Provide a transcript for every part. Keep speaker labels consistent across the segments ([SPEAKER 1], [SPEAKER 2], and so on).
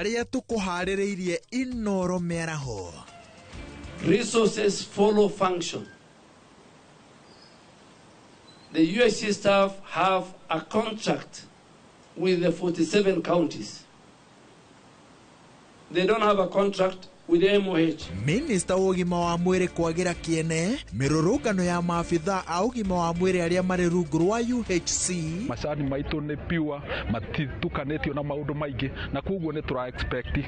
[SPEAKER 1] haria tukuhaririirie Inooro Miaraho.
[SPEAKER 2] Resources follow function. The UHC staff have a contract with the 47 counties. They don't have a contract with the MOH.
[SPEAKER 1] Minister ugima wa mwiri kwagira kiene mirurungano ya maafitha a ugima wa mwiri aria mari rungu rwa UHC.
[SPEAKER 3] Macani maitu ni piwa matitukanetio na maundu maingi na kuguo ni tura expect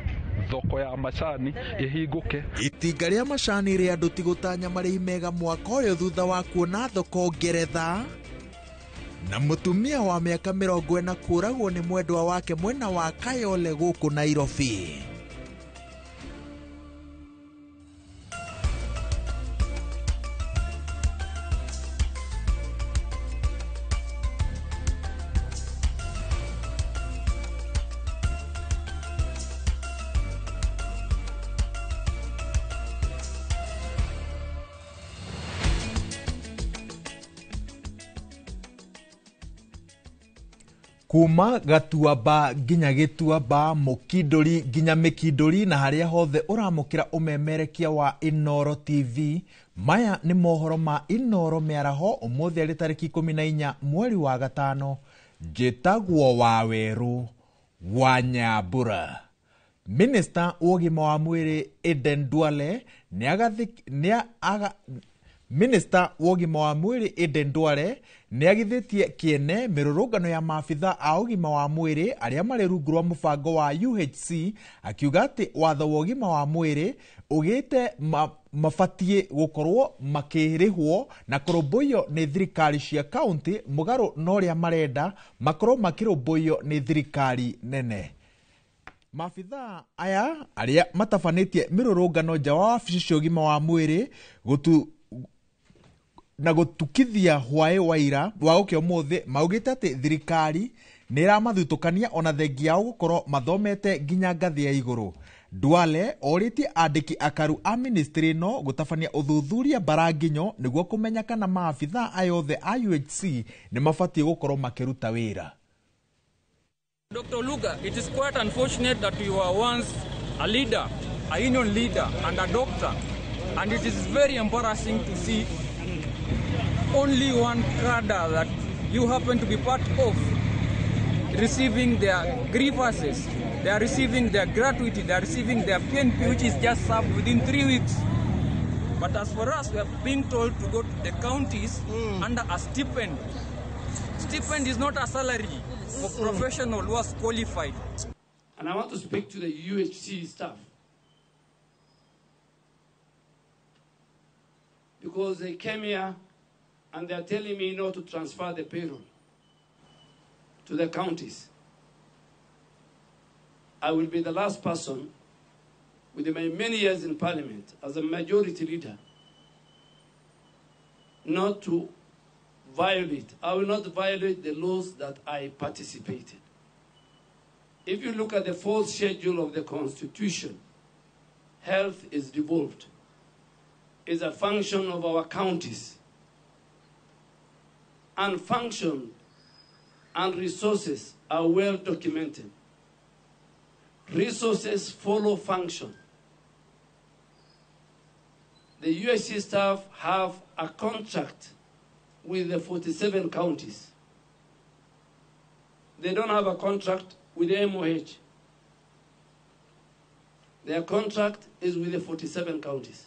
[SPEAKER 3] thoko ya macani ihinguke.
[SPEAKER 1] Itinga ria macani ria andu tigutanya marĩhi mega mwaka uyu thutha wa kuona thoko Ngeretha. Na mutumia wa miaka 40 kuragwo ni mwendwa wake mwena wa Kayole guku Nairobi. Kuma Gatuamba nginya Gituamba, Mukinduri nginya Mikinduri na haria hothe uramukira umemerekia wa Inooro TV. Maya ni mohoro ma Inooro Miaraho umuthi ari tariki 14 mweri wa gatano. Njitagwo Waweru wa Nyambura. Minister ugima wa mwiri Aden Duale Minister wogima wa mwiri Aden Duale niagithitie kiene mirurungano ya maafitha a ugima wa mwiri aria mari rungu rwa mubango wa UHC akiuga ati watho wogima wa mwiri ugite mafatie gukorwo makirihwo na kurumbuyo ni thirikari cia county mugaru no ria marenda makorwo makirumbuyo ni thirikari nene. Maafitha aya aria matafanĩtie mirurungano nja wa wabici cia ugima wa mwiri na gutukithia hwae waira wa uke umuthi maugite ati thirikari ni iramathutukania ona thengi yao gukorwo mathomete nginya ngathi ya iguru. Duale oritie andiki akaru a ministry no gutafania uthuthuria baranginyo niguo kumenya kana maafitha ayothe a UHC ni mafatie gukorwo makiruta wira.
[SPEAKER 4] Dr. Luga, it is quite unfortunate that you were once a leader, a union leader and a doctor, and it is very embarrassing to see only one cadre that you happen to be part of receiving their grievances, they are receiving their gratuity, they are receiving their PNP, which is just served within 3 weeks. But as for us, we are being told to go to the counties under a stipend. Stipend is not a salary for professional who has qualified.
[SPEAKER 2] And I want to speak to the UHC staff, because they came here and they are telling me not to transfer the payroll to the counties. I will be the last person with my many years in parliament as a majority leader not to violate. I will not violate the laws that I participated. If you look at the fourth schedule of the Constitution, health is devolved. It's a function of our counties. And function and resources are well documented. Resources follow function. The UHC staff have a contract with the 47 counties. They don't have a contract with the MOH. Their contract is with the 47 counties.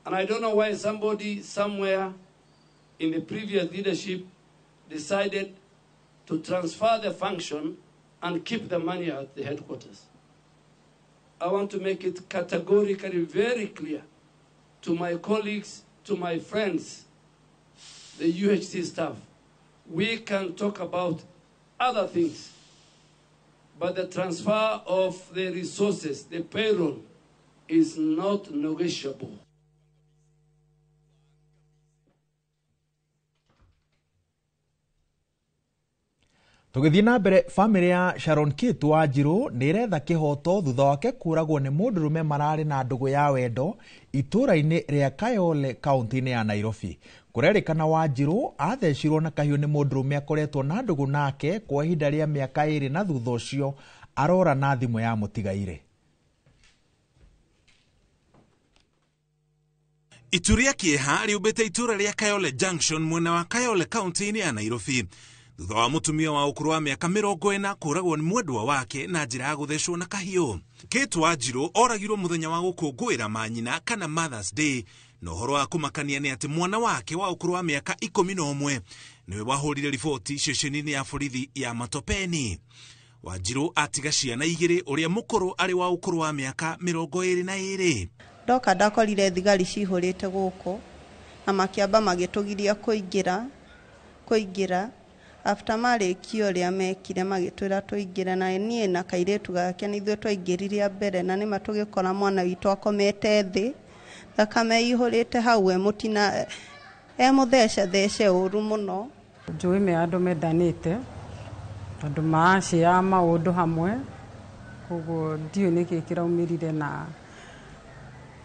[SPEAKER 2] And I don't know why somebody somewhere in the previous leadership decided to transfer the function and keep the money at the headquarters. I want to make it categorically very clear to my colleagues, to my friends, the UHC staff. We can talk about other things, but the transfer of the resources, the payroll, is not negotiable.
[SPEAKER 1] Tugithii na mbere, family ya Sharon Kitu Wanjiru ni iretha kihoto thutha wake kuragwo ni mundurume marari na ndugu ya wendo ituraini ria Kayole kaunti-ini ya Nairobi. Kurerikana Wanjiru athecirwo na kahiu ni mundurume akoretwo na ndugu nake kwa ihinda ria miaka 2 na thutha ucio arora na thimu ya mutigaire.
[SPEAKER 5] Ituria kieha riubite itura ria Kayole Junction mwena wa Kayole kaunti-ini ya Nairobi. Thutha wa mutumia wa ukuru wa miaka 40 kuragwo ni mwendwa wake na njira ya guthecwo na kahiu. Kitu Wanjiru oragirwo muthenya wa gukungwira manyina kana Mother's Day. No horo wa kumakania ni ati mwana wake wa ukuru wa miaka 11 niwe wahurire riboti ceceni-ini ya borithi ya Matopeni. Wanjiru atiga ciana 2 uria mukuru ari wa ukuru wa miaka 22.
[SPEAKER 6] Ndoka ndakorire thigari cihurite guku na makiamba magitugiria kuingira after marikio ria mekire magitwira tuingira na nie na kairetu gake nithwe twaingiriria mbere na nima tugikora mwana witu akomete thi thakame ihurite hau mutina muthece uru muno.
[SPEAKER 7] Njui me andu mendanite andu macia maundu hamwe koguo ndio niki kiraumirire na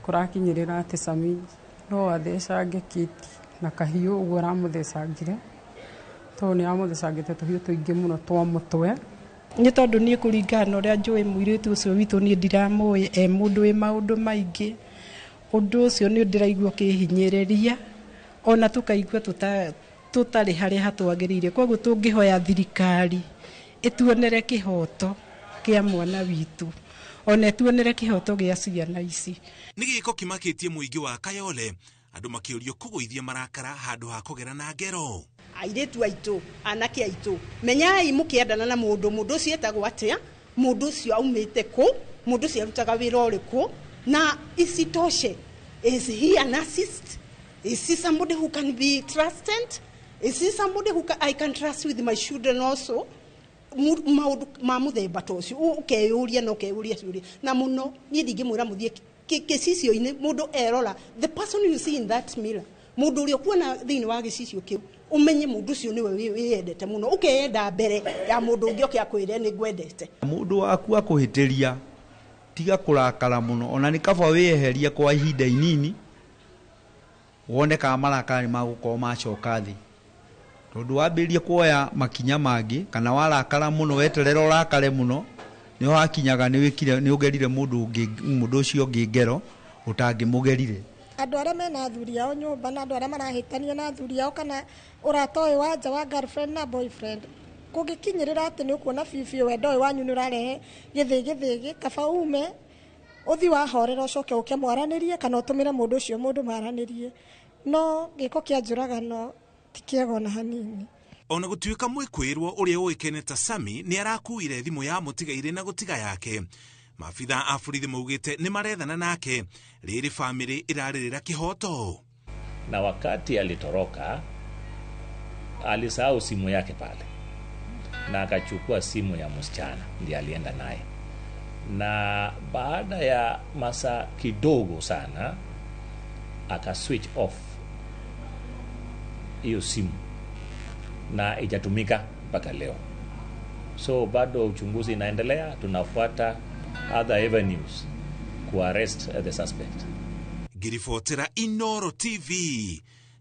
[SPEAKER 7] kurakinyirira ati Sami no athecange Kiti na kahiu uguo ramuthecangire to ni amuthecangite tuhiu tuingi muno twa mutwe ni tondu ni kuringana uria njui muiritu ucio witu ni ndiramui mundu wi maundu maingi undu ucio ni ndiraigua kihinyiriria ona tukaigua tutari hari hatwagirire koguo tungihoya thirikari ituonere kihoto kia mwana witu ona tuonere kihoto gia ciana ici.
[SPEAKER 5] Ni giko kimakitie muingi wa Kayole andu makiurio kuguithia marakara handu ha kugera na ngero.
[SPEAKER 8] Airetu aitu anake aitu menyai mukiendana na mundu cietagwo atia mundu cio aumite ku mundu cio arutaga wira uriku na isitoshe. Is he a narcissist? Is he somebody who can be trusted? Is he somebody who I can trust with my children also? Mamuthemba tocio ukeyuria no keyuria ciuria na muno ni ndingimwira muthie kicicio-ini mundu erora the person you see in that mirror mundu uri kuona thiini wa gicicio kiu umenye mundu cio niwe wiyendete muno ukeyenda mbere ya mundu ungi okia kwire ni gwendete
[SPEAKER 9] mundu waku akuhitiria tiga kurakara muno ona ni kaba wiyeheria kwa ihinda inini wone ka marakari magukorwo macoka thi tondu wambirie kuoya makinya mangi kana warakara muno weterera urakare muno ni hakinyaga ni wikire ni ugerire mundu ucio ungi ngero utangimugerire.
[SPEAKER 10] Andu aria mena athuri ao nyumba na andu aria marahitania na athuri ao kana uratoe wanja wa girlfriend na boyfriend kungikinyirira ati ni ukuona bibi wendo uyu wanyu ni urarehe githigi kaba ume uthi wahorera ucoke uke mwaranirie kana utumire mundu ucio mundu maranirie no giko kia njuragano tikiego na hanini.
[SPEAKER 5] Ona gutuika mwikwirwo uria uikene ta Sami ni arakuire thimu ya mutigaire na gutiga yake. Mafitha a borithi maugite ni marethana nake riri family iraririra kihoto.
[SPEAKER 11] Na wakati alitoroka alisahau simu yake pale na akachukua simu ya msichana ndiye alienda naye, na baada ya masaa kidogo sana aka switch off hiyo simu na ijatumika mpaka leo. So bado uchunguzi inaendelea, tunafuata other avenues ku arrest the suspect.
[SPEAKER 5] Girifotera Inoro TV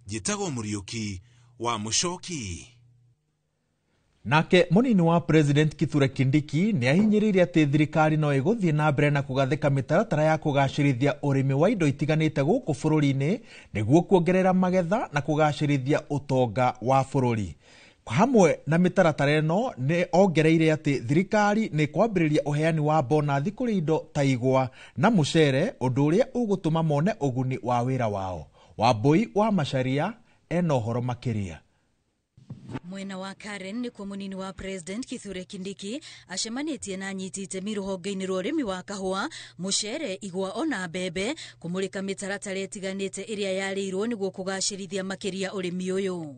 [SPEAKER 5] Jitago Muriuki wa Mushoki.
[SPEAKER 1] Nake munini wa President Kithure Kindiki ni ahinyiririe ati thirikari no iguthie na mbere na kugathika mitaratara ya kugacirithia urimi wa indo itiganite guku bururi-ini niguo kuongerera magetha na kugacirithia utonga wa bururi. Hamwe na mitaratara ino ni ongereire ati thirikari ni kwambiriria uheani wa bonathi kuri indo ta igwa na mucere undu uria ugutuma mone uguni wa wira wao. Wambui wa Macharia eno horo makiria.
[SPEAKER 12] Mwena wa Karen ni kwa munini wa President Kithure Kindiki acemanitie na anyitite miruhonge-ini rwa urimi wa kahua, mucere, igwa ona mbembe kumurika mitaratara itiganite iria yarirwo niguo kugacirithia makiria urimi uyu.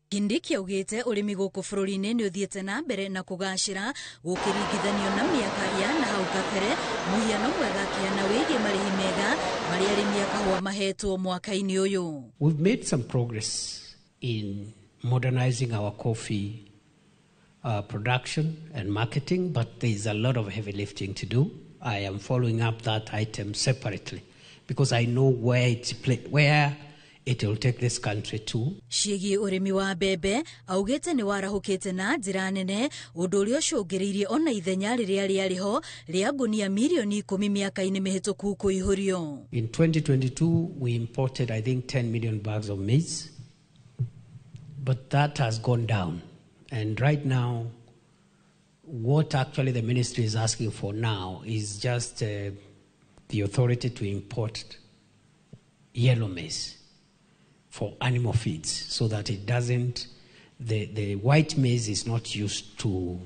[SPEAKER 12] Kindiki augite urimi guku bururi-ini ni uthiete na mbere na kugacira gukiringithanio na miaka ya na hau kabere, muhiano mwega kiana wigie marihi mega maria arimi a kahua mahetwo mwaka-ini uyu.
[SPEAKER 13] We've made some progress in modernizing our coffee production and marketing, but there is a lot of heavy lifting to do. I am following up that item separately because I know where it will take this country to.
[SPEAKER 12] Ciĩgiĩ ũrĩmi wa mbembe augĩte nĩ warahũkĩte na njĩra nene ũndũ ũrĩa ũcũngĩrĩirie ona ithenya rĩrĩa rĩarĩho rĩa ngũnia milioni 10 mĩaka-inĩ mĩhĩtũku kũihũrio.
[SPEAKER 13] In 2022 we imported I think 10 million bags of maize, but that has gone down, and right now what actually the ministry is asking for now is just the authority to import yellow maize for animal feeds, so that it doesn't, the white maize is not used to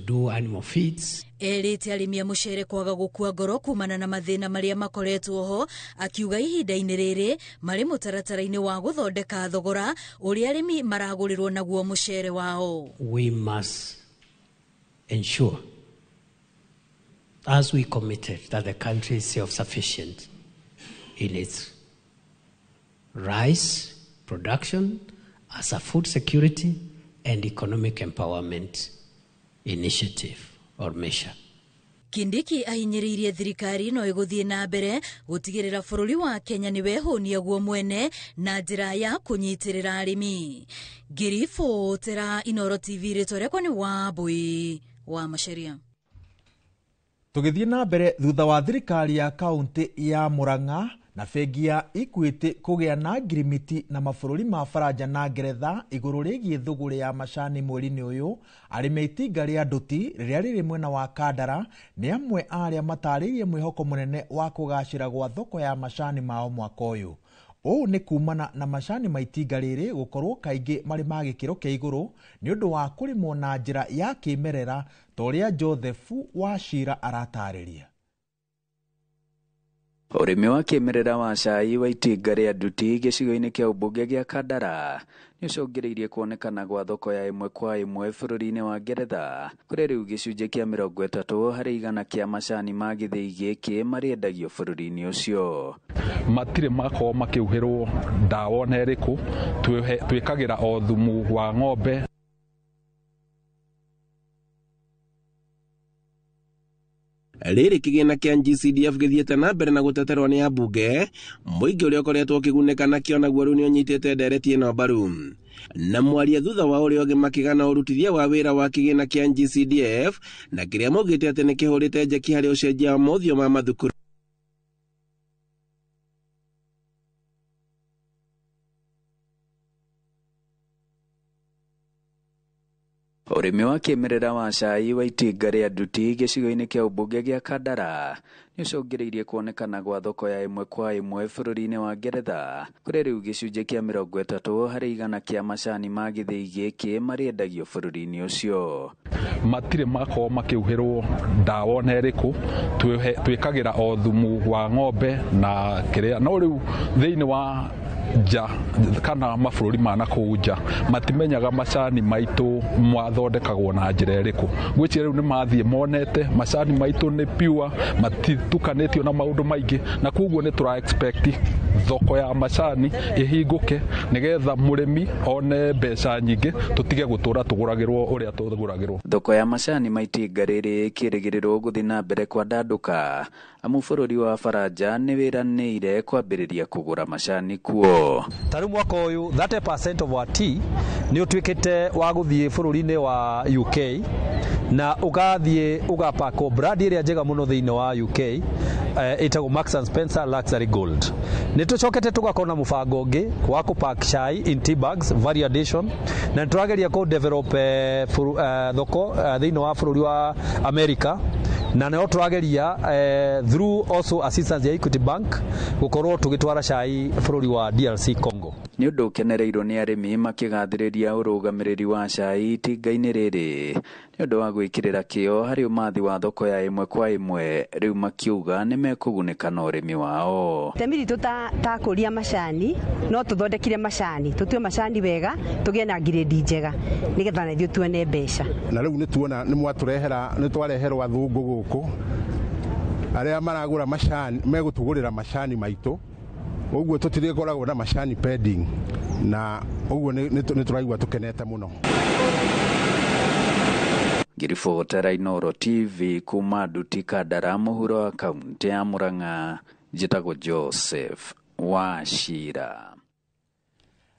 [SPEAKER 13] do animal feeds.
[SPEAKER 12] Erĩte arĩmi a mũcere kwaga gũkua ngoro kumana na mathĩna marĩa makoretwo ho, akiuga ihinda-inĩ rĩrĩ marĩ mũtaratara-inĩ wa gũthondeka thogora ũrĩa arĩmi maragũrĩrwo naguo mũcere wao.
[SPEAKER 13] We must ensure, as we committed, that the country is self-sufficient in its rice production as a food security and economic empowerment initiative or measure.
[SPEAKER 12] Kindiki ahinyĩrĩirie thirikari no ĩgũthiĩ na mbere gũtigĩrĩra bũrũri wa Kenya nĩ wehũnia guo mwene na njĩra ya kũnyitĩrĩra arĩmi. Ngĩribotera Inooro TV, rĩtwa rĩakwa nĩ Wambui wa Macharia.
[SPEAKER 1] Tũgĩthiĩ na mbere, thutha wa thirikari ya kaunti ya Murang'a na bengi ya Equity kũgĩa na ngirimiti na mabũrũri ma Faranja na Ngeretha igũrũ rĩgiĩ thũgũrĩ ya macani mweri-inĩ ũyũ, arĩmi itinga rĩa nduti rĩrĩa rĩrĩ mwena wa Kandara nĩ amwe arĩa matarĩirie mwĩhoko mũnene wa kũgacĩra gwa thoko ya macani mao mwaka ũyũ. Ũũ nĩ kumana na macani ma itinga rĩrĩ gũkorwo kaingĩ marĩ ma gĩkĩro kĩa igũrũ nĩ ũndũ wa kũrĩmwo na njĩra ya kĩmerera ta ũrĩa Joseph Wachira aratarĩria.
[SPEAKER 14] Ũrĩmi wa kĩmerera wa cai wa itinga rĩa nduti gĩcigo-inĩ kĩa ũmbunge gĩa Kandara nĩ ũcũngĩrĩirie kuonekana gwa thoko ya ĩmwe kwa ĩmwe bũrũri-inĩ wa Ngeretha, kũrĩa rĩu gĩcunjĩ kĩa 30 harĩ 100 kĩa macani ma gĩthĩi gĩkĩ marĩendagio bũrũri-inĩ ũcio.
[SPEAKER 3] Matirĩ makorwo makĩuhĩrwo ndawa na ĩrĩkũ, twĩkagĩra o thumu wa ng'ombe.
[SPEAKER 15] Rĩrĩ kĩgĩna kĩa GCDF gĩthiĩte na mbere na gũteterwo nĩ ambunge, mũingĩ ũrĩa ũkoretwo ũkĩgunĩka nakĩo naguo rĩu nĩ ũnyitĩte ndereti ĩno mbaru. Na mwaria thutha wa ũrĩa ũngĩ makĩgana ũrutithia wa wĩra wa kĩgĩna kĩa GCDF na kĩrĩa maugĩte atĩ nĩ kĩhũrĩte njeki harĩ ũcenjia wa maũthio ma mathukuru. Ũrĩmi wa kĩmerera wa cai wa itinga rĩa nduti gĩcigo-inĩ kĩa ũmbunge gĩa Kandara nĩ ũcũngĩrĩirie kuonekana gwa thoko ya ĩmwe kwa ĩmwe bũrũri-inĩ wa Ngeretha, kũrĩa rĩu gĩcunjĩ kĩa 30 harĩ 100 kĩa macani ma gĩthĩi gĩkĩ marĩendagio bũrũri-inĩ ũcio.
[SPEAKER 3] Matirĩ makorwo makĩuhĩrwo ndawa na ĩrĩkũ, twĩkagĩra o thumu wa ng'ombe na kĩrĩa, no rĩu thĩinĩ wa nja kana mabũrũri ma nakũu nja matimenyaga macani maitũ mathondekagwo na njĩra ĩrĩkũ. Gwĩciria rĩu nĩ mathiĩ monete macani maitũ nĩ pure, matitukanĩtio na maũndũ maingĩ, na koguo nĩ tũra expect thoko ya macani ĩhingũke nĩgetha mũrĩmi one mbeca nyingĩ, tũtige gũtũra tũgũragĩrwo ũrĩa tũgũragĩrwo.
[SPEAKER 14] Thoko ya macani ma itinga rĩrĩ kĩrĩgĩrĩrwo gũthiĩ na mbere kwa ndandũka, amu bũrũri wa Faranja nĩ wĩranĩire kwambĩrĩria kũgũra macani kuo.
[SPEAKER 16] Tarĩ mwaka ũyũ 30% of our tea nĩ ũtuĩkĩte wa gũthiĩ bũrũri-inĩ wa UK na ũgathiĩ ũgapakwo brand ĩrĩa njega mũno thĩinĩ wa UK ĩtagwo Marks and Spencer Luxury Gold. Nĩ tũcokete tũgakona mũbango ũngĩ wa kũpack chai in tea bags value addition, na tũrageria kũ develop thoko thĩinĩ wa bũrũri wa America, na nĩo tũrageria through also assistance ya Equity Bank gũkorwo tũgĩtwara cai bũrũri wa DRC Congo.
[SPEAKER 14] Nĩ ũndũ ũkenereirwo nĩ arĩmi makĩgathĩrĩria ũrũgamĩrĩri wa cai itinga-inĩ rĩrĩ nĩ ũndũ wa gwĩkĩrĩra kĩo harĩ ũmathi wa thoko ya ĩmwe kwa ĩmwe, rĩu makiuga nĩ mekũgunĩka na ũrĩmi wao.
[SPEAKER 17] Itemi ritũ ta kũria macani no tũthondekire macani, tũtue macani wega, tũgĩe na ngirĩndi njega nĩgetha na ithuĩ tuone mbeca. Na rĩu nĩtuona nĩ twareherwo athũngũ gũkũ arĩa maragũra macani megũtũgũrĩra macani maitũ, ũguo tũtirĩkoragwo na macani pending.
[SPEAKER 18] na uguo nĩ tũraigua tũkenete mũno.
[SPEAKER 14] Ngiribotera Inooro TV kuma Nduti Kandara mũhuro wa kaunti ya Murang'a, njĩtagwo Joseph Wachira.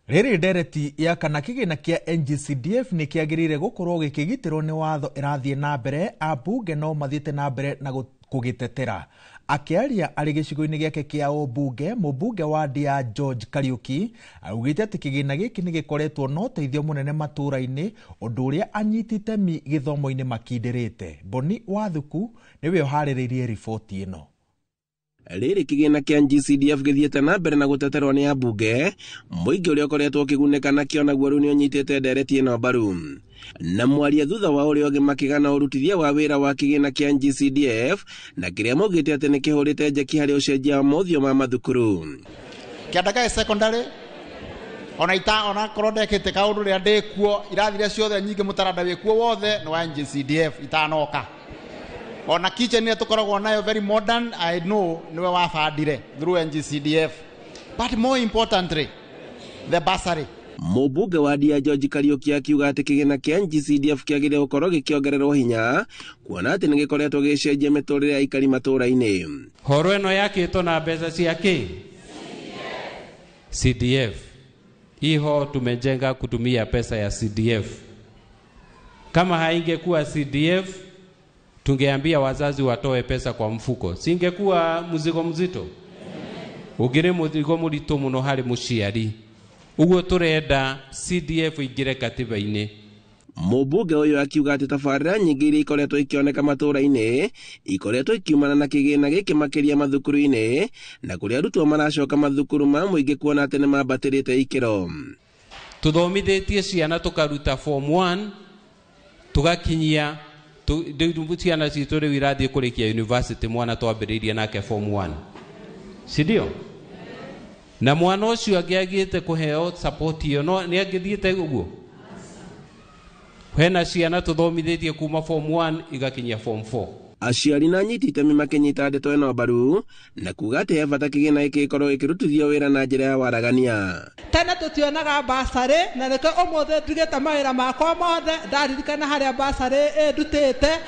[SPEAKER 1] Rĩrĩ ndereti ya kana kĩgĩna kĩa NGCDF nĩ kĩagĩrĩire gũkorwo gĩkĩgitĩrwo nĩ watho ĩrathiĩ na mbere, ambunge no mathiĩte na mbere na kũgĩtetera. Akĩaria arĩ gĩcigo-inĩ gĩake kĩa ũmbunge, mũmbunge wa Ndia George Kariuki augĩte atĩ kĩgĩna gĩkĩ nĩ gĩkoretwo na ũteithio mũnene matũũra-inĩ, ũndũ ũrĩa anyiti itemi gĩthomo-inĩ makindĩrĩte. Boni Wathuku nĩwe ũharĩrĩirie riboti ĩno.
[SPEAKER 15] Rĩrĩ kĩgĩna kĩa NGCDF gĩthiĩte na mbere na gũteterwo nĩ ambunge, mũingĩ ũrĩa ũkoretwo ũkĩgunĩka nakĩo naguo rĩu nĩ ũnyitĩte ndereti ĩno mbaru. Na mwaria thutha wa ũrĩa ũngĩ makĩgana ũrutithia wa wĩra wa kĩgĩna kĩa NGCDF na kĩrĩa maugĩte atĩ nĩ kĩhũrĩte njeki harĩ ũcenjia wa maũthio ma mathukuru.
[SPEAKER 19] Kĩanda gĩa secondary ona korwo ndekĩte kaũndũ rĩa ndĩkuo, irathire ciothe nyingĩ mũtaranda wĩkuo wothe nĩ wa NGCDF itanoka. Ona kitchen nĩ tũkoragwo nayo very modern, I know niwe wabandire through NGCDF. But more importantly, the bursary.
[SPEAKER 15] Mũmbunge wa Ndia George Kariuki akiuga atĩ kĩgĩna kĩa NGCDF kĩagĩrĩire gũkorwo gĩkĩongererwo hinya, kuona atĩ nĩ gĩkoretwo gĩcenjia mĩtũrĩre ya aikari matũũra-inĩ.
[SPEAKER 20] Horo ĩno yakĩtwo na mbeca cia kĩ? CDF. Hiho tumejenga kutumia pesa ya CDF. Kama haingekuwa CDF, tungeambia wazazi watoe pesa kwa mfuko. Singekuwa mzigo mzito. Ugire mzigo mũritũ mũno harĩ mũciari. Uguo turenda CDF ingire katiba-inĩ.
[SPEAKER 15] Mũmbunge ũyũ akiuga atĩ tabarĩra nyingĩ iria ikoretwo ikĩoneka matũũra-inĩ ikoretwo ikiumana na kĩgĩna gĩkĩ makĩria mathukuru-inĩ, na kũrĩa arutwo maracoka mathukuru ma mũingĩ kuona atĩ nĩ mambatĩrĩte ikĩro.
[SPEAKER 20] Tuthomithĩtie ciana tukaruta form 1 tugakinyia ciana citũ rĩu irathiĩ kũrĩkia university, mwana twambĩrĩirie nake form 1. Sindio? Na mwana ũcio angĩagĩte kũheo support ĩyo no nĩ angĩthiĩte ũguo. Hena ciana tuthomithĩtie kuma form 1 igakinyia form 4.
[SPEAKER 15] Aciari na anyiti itemi makĩnyita ndeto ĩno mbaru na kuga atĩ he bata kĩgĩna gĩkĩ gĩkorwo gĩkĩrutithio wĩra na njĩra ya waragania.
[SPEAKER 21] Tene tũtionaga basarĩ, na nĩkĩo ũmũthĩ ndugĩte mawĩra makwa mothe ndaririkana harĩa basarĩ ndutĩte.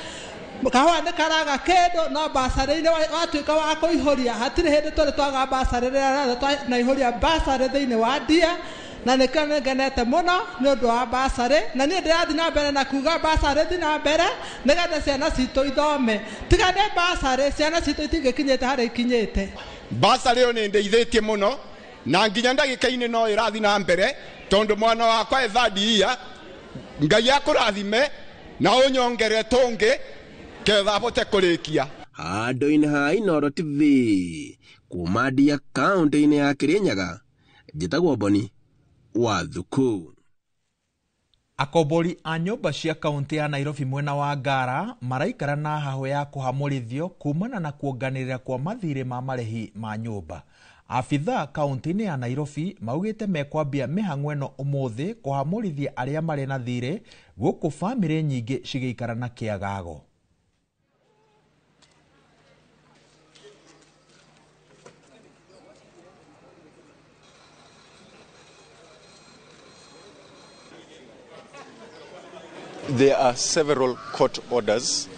[SPEAKER 21] Kahũa nĩ karaga kĩndũ no basarĩ-inĩ watuĩka wa kũihũria. Hatirĩ hĩndĩ tũrĩ twaga basarĩ rĩrĩa tũnaihũria basarĩ thĩinĩ wa Ndia, na nĩkĩo nĩngenete mũno nĩ ũndũ wa basarĩ, na niĩ ndĩrathiĩ na mbere na kuga basarĩ thiĩ na mbere nĩgetha ciana citũ ithome. Tiga nĩ basarĩ, ciana citũ itingĩkinyĩte harĩa ikinyĩte.
[SPEAKER 22] Basarĩ ĩyo nĩ ndeithĩtie mũno na nginya ndagĩka-inĩ no ĩrathiĩ na mbere, tondũ mwana wakwa third year, Ngai akũrathime na ũnyongere tũngĩ ketha abote kũrĩkia.
[SPEAKER 15] Handũ-inĩ ha Inooro TV kuma Ndia kaunti-inĩ ya Kirinyaga, njĩtagwo Boni Wathuku.
[SPEAKER 1] Akombori a nyũmba cia kaunti ya Nairobi mwena wa Ngara maraikara na hahũ ya kũhamũrithio kumana na kuonganĩrĩra kwa mathirĩ ma marĩhi ma nyũmba. Afitha kaunti-inĩ ya Nairobi maugĩte mekwambia mĩhang'o ĩno ũmũthĩ kũhamũrithia arĩa marĩ na thirĩ gũkũ bamĩrĩ nyingĩ cigĩikara na kĩagago.
[SPEAKER 23] There are several court orders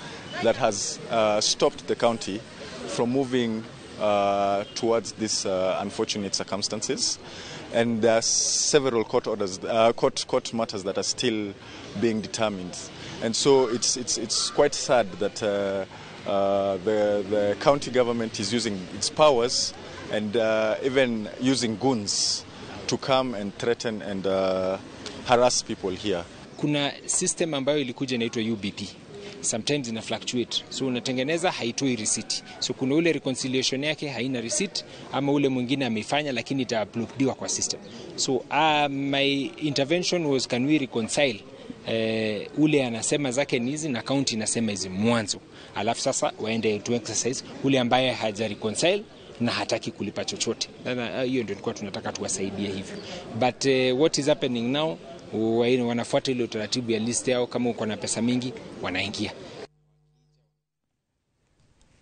[SPEAKER 23] that has stopped the county from moving towards these unfortunate circumstances, and there are several court orders, court matters that are still being determined, and so it's quite sad that the county government is using its powers and even using goons to come and threaten and harass people here.
[SPEAKER 24] Kuna system ambayo ilikuja inaitwa UBP. Sometimes ina fluctuate. So unatengeneza haitoi receipt. So kuna ule reconciliation yake haina receipt, ama ule mwingine ameifanya lakini ita-uploadiwa kwa system. So my intervention was, can we reconcile ule anasema zake ni hizi na county inasema hizi mwanzo. Alafu sasa waende to exercise ule ambaye haja reconcile na hataki kulipa chochote. Hiyo ndio tulikuwa tunataka tuwasaidie hivyo. But what is happening now, wanafuata ile utaratibu ya list yao, kama uko na pesa mingi wanaingia.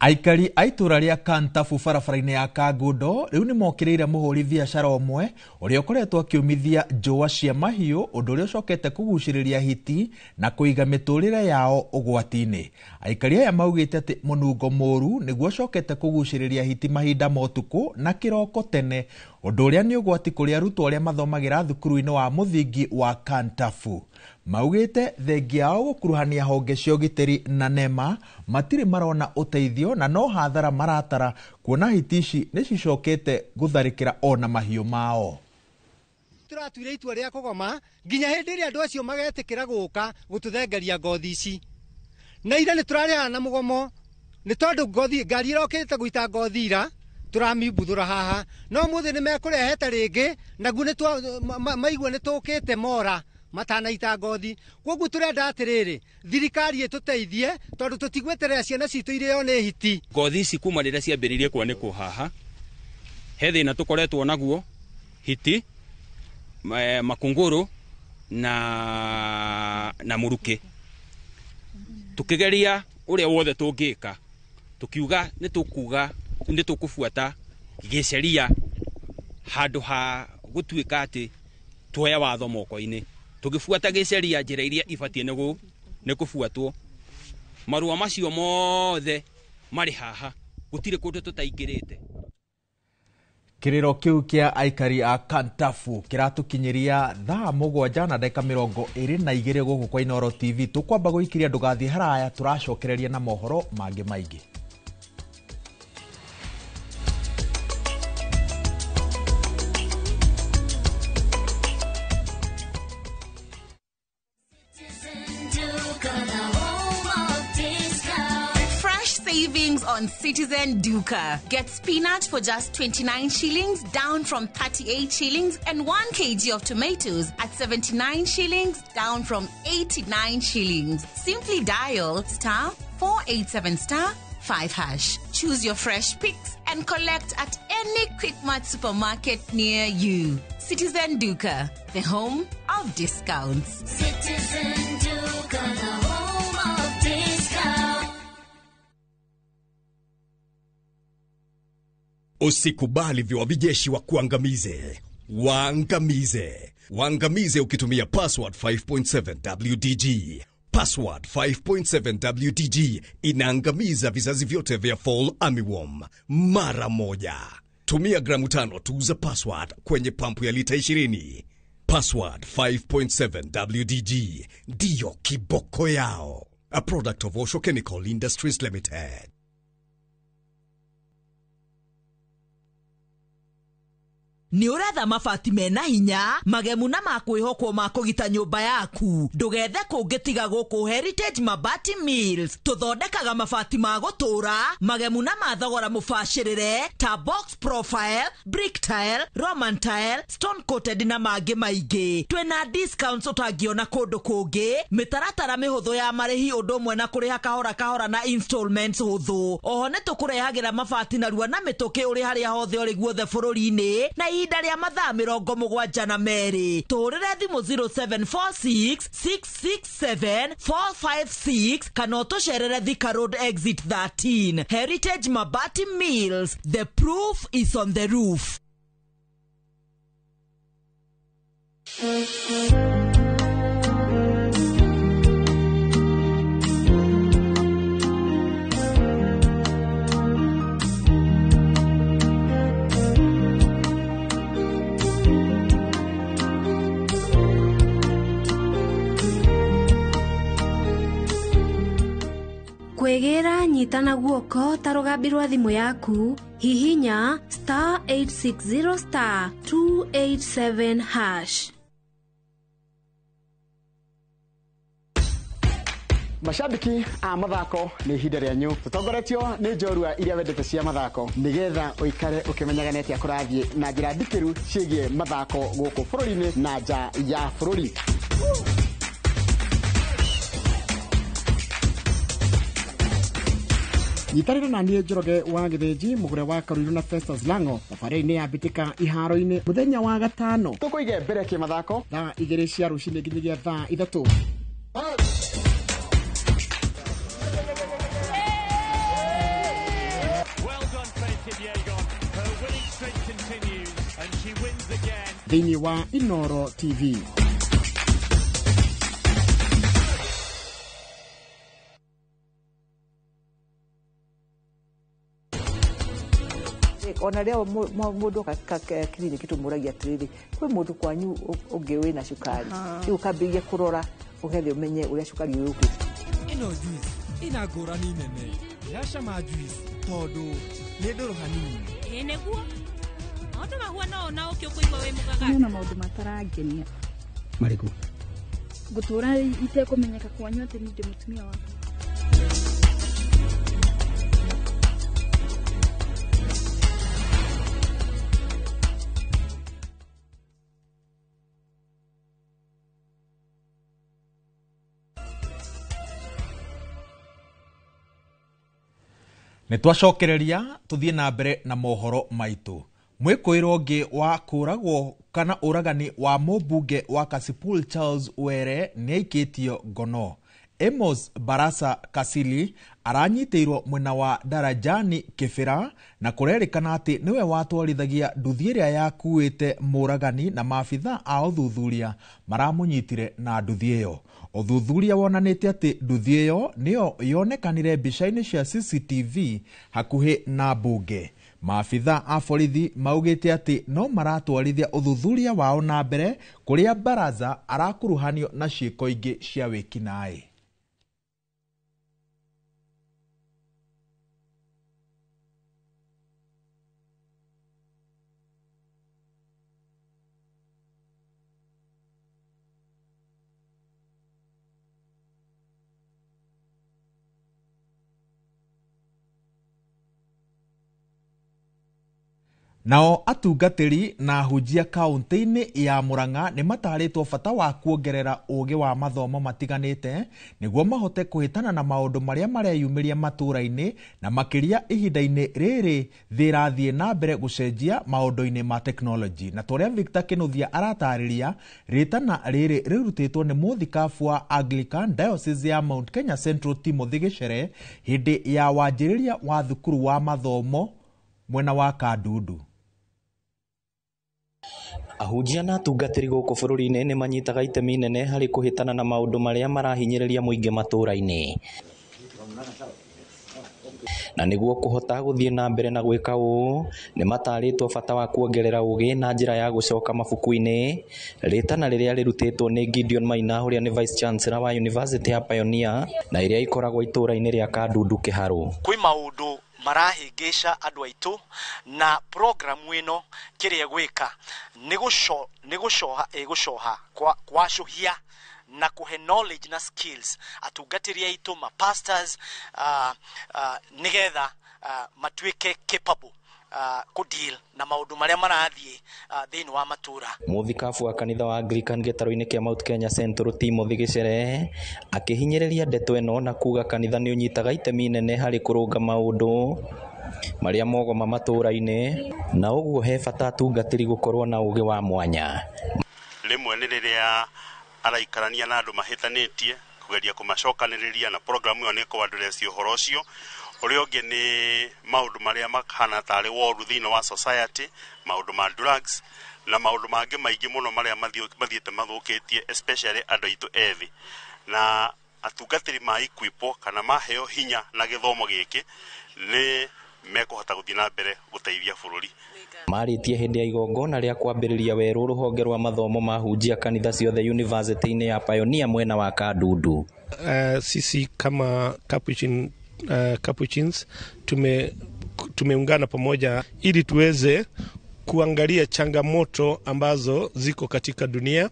[SPEAKER 1] Aikari aitura ria Kantafu barabara-inĩ ya Kangundo riu ni mokĩrĩire mũhũri biacara ũmwe ũrĩa ũkoretwo akĩumithia njũa cia mahiũ, ũndũ ũrĩa ũcokete kũgucĩrĩria hiti na kũiga mĩtũrĩre yao ũgwati-inĩ. Aikari aya maugĩte atĩ mũnungo mũru nĩguo ũcokete kũgucĩrĩria hiti mahinda ma ũtukũ na kĩroko tene, ũndũ ũrĩa nĩ ũgwati kũrĩ arutwo arĩa mathomagĩra thukuru-inĩ wa mũthingi wa Kantafu. Maugĩte thengia ao gũkuruhania honge cia ũgitĩri na NEMA matirĩ marona ũteithio na no hathara maratara, kuona hiti ici nĩ cicokete gũtharĩkĩra ona mahiũ mao.
[SPEAKER 2] Turatuire itua rĩa kũgoma nginya hĩndĩ ĩrĩa andũ acio magetĩkĩra gũka gũtũthengeria ngothi ici. Na ira nĩ tũrarĩana na mũgomo nĩ tondũ ngothi ngari ĩrokĩte gũita ngothi ira tũramĩbuthũra haha, no mũthĩ nĩ mekũrehete rĩngĩ naguo maigua nĩ tũkĩte mora matanaita ngothi. Koguo tũrenda atĩrĩrĩ, thirikari ĩtũteithie tondũ tũtigweterera ciana citũ irĩo nĩ hiti.
[SPEAKER 4] Ngothi ici kuma rĩrĩa ciambĩrĩirie kwanĩkwo haha, he thĩna tũkoretwo naguo, hiti, makungũrũ na mũrukĩ. Tũkĩgeria ũrĩa wothe tũngĩka, tukiuga nĩ tũkũbuata gĩceria handũ ha gũtuĩka atĩ tuoya watho moko-inĩ. Tugifuata gĩceria njĩra iria ibatie nĩ kũbuatwo. Marũa macio mothe marĩ haha, gũtirĩ kũndũ tũtaingĩrĩte.
[SPEAKER 1] Kĩrĩro kĩu kĩa aikari a Kantafu kĩratũkinyĩria thaa 7:22 gũkũ kwa Inooro TV. Tũkwamba gũikiria ndũgathiĩ haraya, tũracokereria na mohoro mangĩ maingĩ.
[SPEAKER 6] Savings on Citizen Duka. Get spinach for just 29 shillings, down from 38 shillings, and 1 kg of tomatoes at 79 shillings, down from 89 shillings. Simply dial *487*5#. Choose your fresh picks and collect at any Quickmart supermarket near you. Citizen Duka, the home of discounts.
[SPEAKER 7] Citizen Duka, the home of discounts.
[SPEAKER 25] Usikubali viwabijeshi wa kuangamize. Waangamize ukitumia password 5.7 WDG. Password 5.7 WDG inaangamiza vizazi vyote vya Fall Armyworm mara moja. Tumia gramu 5 tu za password kwenye pampu ya lita 20. Password 5.7 WDG ndiyo kiboko yao. A product of Osho Chemical Industries Limited.
[SPEAKER 26] Ni uratha mabati mena hinya, magemu na makwĩhokwo ma kũgita nyũmba yaku. Ndũgethe kũngĩtiga gũkũ Heritage Mabati Mills. Tũthondekaga mabati ma gũtũra, magemu na mathogora mũbacĩrĩre ta box profile, brick tile, roman tile, stone coated na mangĩ maingĩ. Twĩna discounts ũtangĩona kũndũ kũngĩ, mĩtaratara mĩhũthũ ya marĩhi ũndũ ũmwe na kũrĩha kahora na installments hũthũ. Oho nĩ tũkũrehagĩra mabati narua na mĩtũkĩ ũrĩ harĩa hothe ũrĩ guothe bũrũri-inĩ na ihinda rĩa mathaa 72. Tũrĩre thimũ 0746 667 456 kana ũtũcerere Thika Road Exit 13. Heritage Mabati Mills, the proof is on the roof.
[SPEAKER 27] Kwegera nyitana guoko ta rũgambi rwa thimũ yaku, hihinya *860 *287#.
[SPEAKER 28] Mashabiki a mathako nĩ ihinda rĩanyu. Tũtongoretio nĩ njorua iria wendete cia mathako nĩgetha ũikare ũkĩmenyaga nĩ atĩa kũrathiĩ na njĩra ndikĩru ciĩgiĩ mathako gũkũ bũrũri-inĩ na nja ya bũrũri. Nyitarĩra na niĩ Njoroge wa Gĩthĩnji, mũgũre wa Karũirũ na Festus Lango, thabarĩ-inĩ ya mbĩtĩka iharo-inĩ mũthenya wa gatano. Tũkũige mbere kĩmathako thaa 2 cia rũcinĩ nginyagia thaa 3. thĩinĩ wa Inoro TV.
[SPEAKER 3] Ona leo mundu kliniki tumuragia atiriri kwi mundu kwanyu ungi wina cukari riu kambirie kurora ugethe umenye uria cukari uyu uki
[SPEAKER 5] ino juice ina ngurani nene yashama juice tondu ni nduru hanini
[SPEAKER 8] neguo auto magua no na ukio kuigwa we mugaga
[SPEAKER 9] na maundu matarangenia
[SPEAKER 5] mariku
[SPEAKER 9] gutura ite kumenyeka kwanyu ati ni ndi mutumia wako.
[SPEAKER 1] Nitwacokereria tuthie na mbere na mohoro maitu. Mwikoiro ngi wa kuragwo kana uragani wa mubunge wa Kasipul Charles Were niaikitio ngono. Amos Barasa Kasili aranyitirwo mwena wa Darajani Kibira na kurerikana ati niwe watwarithagia nduthi iria yakuite muragani na maabitha a uthuthuria maramunyitire na nduthi iyo. Uthuthuria wonanite ati nduthi iyo niyo yonekanire mbica-ini cia CCTV hakuhi na bunge. Maabitha a borithi maugite ati no maratwarithia uthuthuria wao na mbere kuria Baraza arakuruhanio na ciiko ingi cia wikinae. Nao atungatiri na hujia kaunti-ini ya Murang'a ni mataritwo bata wa kuongerera ugi wa mathomo matiganite niguo mahote kuhitana na maundu maria mareyumiria matura-ini na makiria ihinda-ini riri thirathie na mbere gucenjia maundu-ini ma technology. Na toria Victor Kinuthia aratariria ritana riri rirutitwo ni muthikabu wa Anglican Diocese ya Mount Kenya Central Timothy Gichere hindi ya wanjiriria wa thukuru wa mathomo mwena wa Kandudu.
[SPEAKER 10] Ahunjia na atungatiri guku bururi-ini ni manyitaga itemi inene hari kuhitana na maundu maria marahinyiriria muingi matura-ini. Na niguo kuhota guthie na mbere na gwika uu ni mataritwo bata wa kuongerera ugi na njira ya gucoka mabuku-ini ritana riria rirutitwo ni Gideon Maina uria ni Vice Chancellor wa University ya Pioneer na iria ikoragwo itura-ini ria Kandudu Kiharu.
[SPEAKER 11] Kwi maundu marahingisha andu aitu na programu ino kiria gwika ni gucoha kwacuhia na kuhe knowledge na skills atungatiri aitu ma pastors nigetha matuike capable kudeal na maundu maria marathie thiini wa matura.
[SPEAKER 10] Muthikabu wa kanitha wa Anglican gitaro-ini kia Mount Kenya Central Timothy Gichere akihinyiriria ndeto ino na kuga kanitha ni unyitaga itemi inene hari kurunga maundu maria mogoma matura-ini na uguo he bata atungatiri gukorwo na ugi wa mwanya.
[SPEAKER 12] Rimwe ni riria araikarania na andu mahitanitie kugeria kumacokaniriria na programu iyo ni kuandureci uhoro ucio. Uria ungi ni maundu maria makana tari woru thiini wa society, maundu ma drugs na maundu mangi maingi muno maria mathiete mathukitie especially andu aitu ethi. Na atungatiri ma equipo kana maheo hinya na githomo giki ni mekuhota guthii na mbere guteithia bururi.
[SPEAKER 10] Maritie hindi ya igongona ria kwambiriria weru ruhonge rwa mathomo mahunjia kanitha ciothe university-ini ya Pioneer mwena wa Kandudu.
[SPEAKER 13] Sisi kama Capuchins tumeungana pamoja ili tuweze kuangalia changamoto ambazo ziko katika dunia,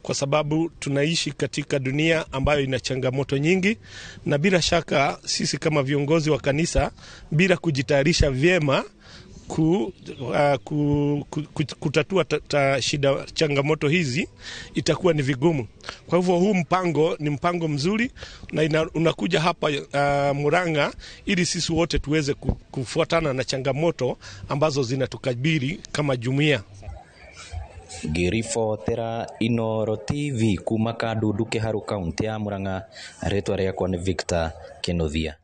[SPEAKER 13] kwa sababu tunaishi katika dunia ambayo ina changamoto nyingi, na bila shaka sisi kama viongozi wa kanisa bila kujitayarisha vyema kutatua shida changamoto hizi itakuwa ni vigumu. Kwa hivyo huu mpango ni mpango mzuri na unakuja hapa Murang'a ili sisi wote tuweze kufuatana na changamoto ambazo zinatukabili kama jumuiya.
[SPEAKER 10] Girifotera Inoro TV kuma Kandudu Kiharu kaunti ya Murang'a. Ritwa riakwa ni Victor Kinuthia.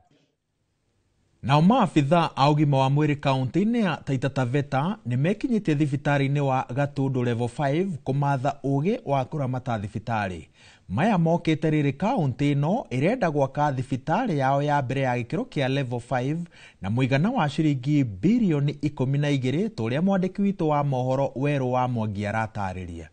[SPEAKER 1] Nao maabitha a ũgima wa mwĩrĩ kaunti-inĩ ya Taita Taveta nĩ mekinyĩtie thibitarĩ-inĩ wa Gatundu level 5 kũmatha ũgĩ wa kũramata thibitarĩ. Maya mokĩte rĩrĩ kaunti ĩno ĩrenda gwaka thibitarĩ yao ya mbere ya gĩkĩro kĩa level 5 na mũigana wa ciringi bilioni 12 tũrĩa mwandĩki witũ wa mohoro Werũ wa Mwangi aratarĩria.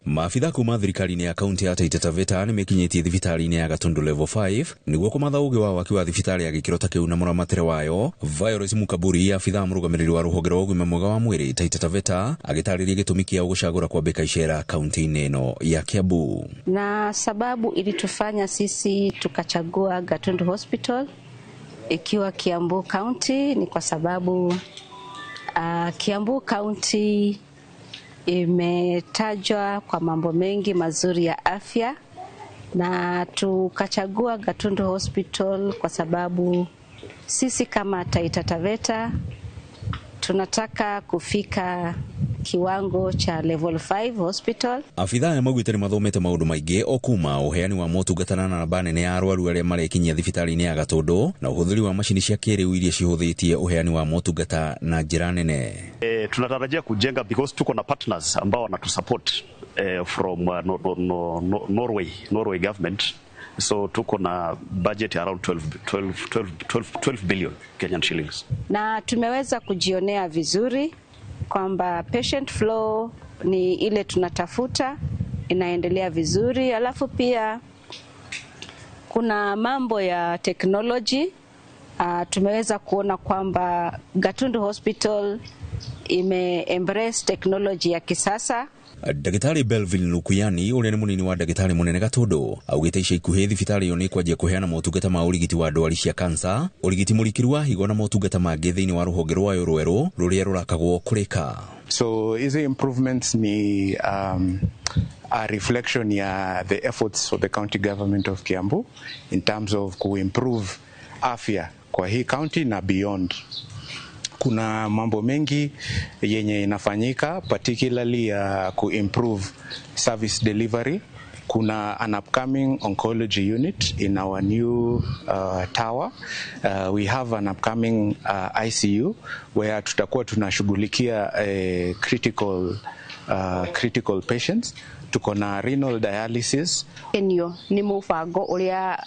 [SPEAKER 14] Maabitha kuma thirikari-inĩ ya kaunti ya Taita Taveta nĩ mekinyĩtie thibitarĩ-inĩ ya Gatundu level 5 nĩguo kũmatha ũgĩ wa waki wa thibitarĩ ya gĩkĩro ta kĩu na mũramatĩre wayo. Violet Mukaburi, abitha mũrũgamĩrĩri wa rũhonge rwa ũgima mwega wa mwĩrĩ Taita Taveta, agĩtarĩria gĩtũmi kĩa gũcagũra kwa Beka Icera kaunti-inĩ ĩno ya Kiambu.
[SPEAKER 16] Na sababu ilitufanya sisi tukachagua Gatundu Hospital ikiwa Kiambu County ni kwa sababu Kiambu County imetajwa kwa mambo mengi mazuri ya afya, na tukachagua Gatundu Hospital kwa sababu sisi kama Taita Taveta tunataka kufika kiwango cha level 5 hospital.
[SPEAKER 14] Afitha aya maugĩte nĩ mathomete maũndũ maingĩ o kuma ũheani wa motungata na namba nene ya arwaru arĩa marekinyia thibitarĩ-inĩ ya Gatundu na ũhũthĩri wa macini cia kĩrĩu iria cihũthĩtie ũheani wa motungata na njĩra nene.
[SPEAKER 17] Tunatarajia kujenga because tuko na partners ambao wanatusupport from Norway government. So tuko na budget around 12 billion Kenyan shillings.
[SPEAKER 16] Na tumeweza kujionea vizuri kwamba patient flow ni ile tunatafuta inaendelea vizuri, alafu pia kuna mambo ya technology. Tumeweza kuona kwamba Gatundu Hospital ime-embrace technology ya kisasa.
[SPEAKER 14] Dagĩtarĩ Belville Nukuyani ũrĩa nĩ mũnini wa dagĩtarĩ mũnene Gatundu augĩte ica ikuhĩ thibitarĩ ĩyo nĩ ĩkwanjia kũheana motungata ma ũrigiti wa ndwari cia kansa, ũrigiti mũrikiru wa higo na motungata mangĩ thĩinĩ wa rũhonge rwayo rwerũ rũrĩa rũrakagwo kũrĩka.
[SPEAKER 18] So hizi improvements ni a reflection ya the efforts of the county government of Kiambu in terms of kuimprove afya kwa hii county na beyond. Kuna mambo mengi yenye inafanyika, particularly kuimprove service delivery. Kuna an upcoming oncology unit in our new tower. We have an upcoming ICU where tutakuwa tunashughulikia critical patients. Tuko na renal dialysis.
[SPEAKER 16] Enyo ni mubango uria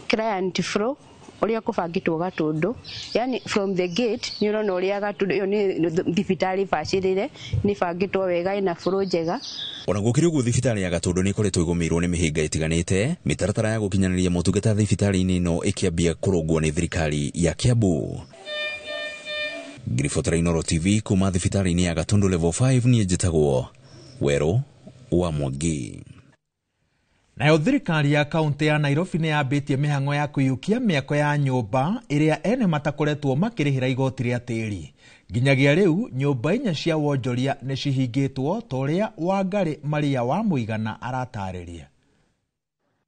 [SPEAKER 16] client flow uria kubangitwo Gatundu, yani from the gate ni urona uria Gatundu yo ni thibitari bacirire ni bangitwo wega ina flow njega.
[SPEAKER 14] Ona gũkĩrĩ ũguo thibitarĩ ya Gatundu nĩ ĩkoretwo ĩgũmĩirwo nĩ mĩhĩnga ĩtiganĩte, mĩtaratara ya gũkinyanĩria motungata thibitarĩ-inĩ ĩno ĩkĩambia kũrũngwo nĩ thirikari ya Kiambu. Grifotra Inoro TV kuma thibitarĩ-inĩ ya Gatundu level 5 niĩ njĩtagwo Werũ wa Mwangi.
[SPEAKER 1] Nayo thirikari ya kaunti ya Nairobi nĩ yambĩtie mĩhang'o ya kũiyũkia mĩako ya nyũmba ĩrĩa ene matakoretwo makĩrĩhĩra igoti rĩa tĩri. Nginyagia rĩu nyũmba 4 cia wonjoria nĩ cihingĩtwo torĩa Wangari Maria wa Mũigana aratarĩria.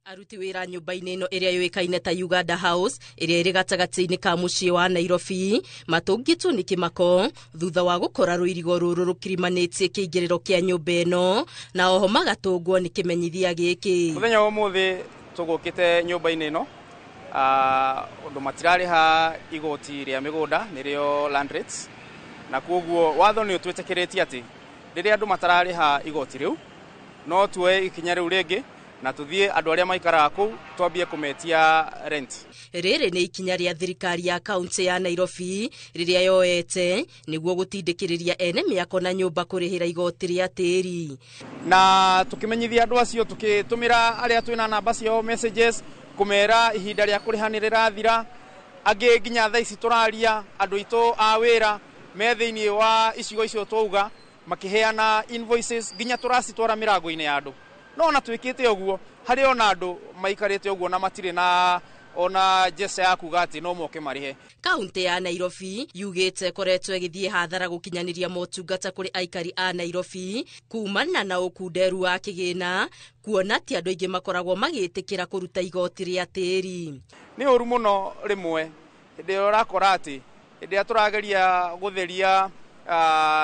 [SPEAKER 19] Aruti wĩra nyũmba-inĩ ĩno ĩrĩa yũĩkaine ta Uganda House ĩrĩa ĩrĩ gatagatĩ-inĩ ka mũciĩ wa Nairobi matũngĩtwo nĩ kĩmako thutha wa gũkora rũirigo rũrũ rũkirimanĩtie kĩingĩrĩro kĩa nyũmba ĩno na oho magatũngwo nĩ kĩmenyithia gĩkĩ.
[SPEAKER 20] Mũthenya wa ũmũthĩ tũgũkĩte nyũmba-inĩ ĩno ũndũ matirarĩha igoti rĩa mĩgũnda nĩrĩo land rates, na koguo watho nĩ ũtwĩtĩkĩrĩtie atĩ rĩrĩa andũ matararĩha igoti rĩu no tuoe ikinya rĩu rĩngĩ na tuthie andũ arĩa maikaraga kũu twambie kũmetia rent.
[SPEAKER 19] Rĩrĩ nĩ ikinya rĩa thirikari ya kaunti ya Nairobi rĩrĩa yoete nĩguo gũtindĩkĩrĩria ene mĩako na nyũmba kũrĩhĩra igoti rĩa tĩri.
[SPEAKER 20] Na tũkĩmenyithia andũ acio tũkĩtũmĩra arĩa twĩna namba ciao messages kũmera ihinda rĩa kũrĩha nĩ rĩrathira. Angĩ nginya thaa ici tũraria andũ aitũ a wĩra me thĩinĩ wa icigo icio twauga makĩheana invoices nginya tũracitwara mĩrango-inĩ ya andũ. No na twĩkĩte ũguo harĩ ona andũ maikarĩte ũguo na matirĩ na ona jesa ya kuga atĩ no moke marihe.
[SPEAKER 19] Kaunti ya Nairobi yugĩte koretwo ĩgĩthiĩ hathara gũkinyanĩria motungata kũrĩ aikari a Nairobi kumana na ũkunderu wa kĩgĩna, kuona ti andũ aingĩ makoragwo magĩtĩkĩra kũruta igoti rĩa tĩri.
[SPEAKER 20] Nĩ ũru mũno rĩmwe hĩndĩ ĩyo ũrakora atĩ hĩndĩ ĩrĩa tũrageria gũtheria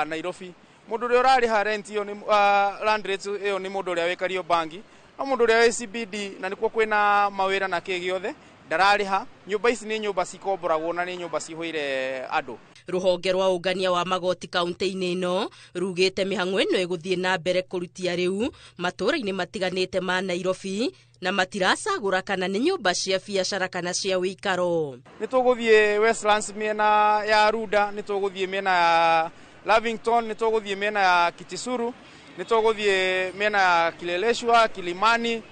[SPEAKER 20] Nairobi mũndũ ũrĩa ũrarĩha rent iyo ni land rates iyo ni mũndũ ũrĩa wĩkario bangi, no mũndũ ũrĩa wĩ CBD na nĩkuo kwĩna mawĩra na kĩ gĩothe ndarariha nyumba ici ni nyumba cikomboragwo na ni nyumba cihwire andu.
[SPEAKER 19] Ruhonge rwa ungania wa magoti kaunti-inĩ ĩno rugĩte mĩhang'o ĩno ĩgũthiĩ na mbere kũrutia rĩu matũũra-inĩ matiganĩte ma Nairobi na matiracagũra kana nĩ nyũmba cia biacara kana cia wĩikaro.
[SPEAKER 20] Nĩ tũgũthiĩ Westlands mĩena ya Runda, nĩ tũgũthiĩ mĩena ya Lavington, nĩ tũgũthiĩ mĩena ya Kitisuru, nĩ tũgũthiĩ mĩena ya Kileleshwa, Kilimani,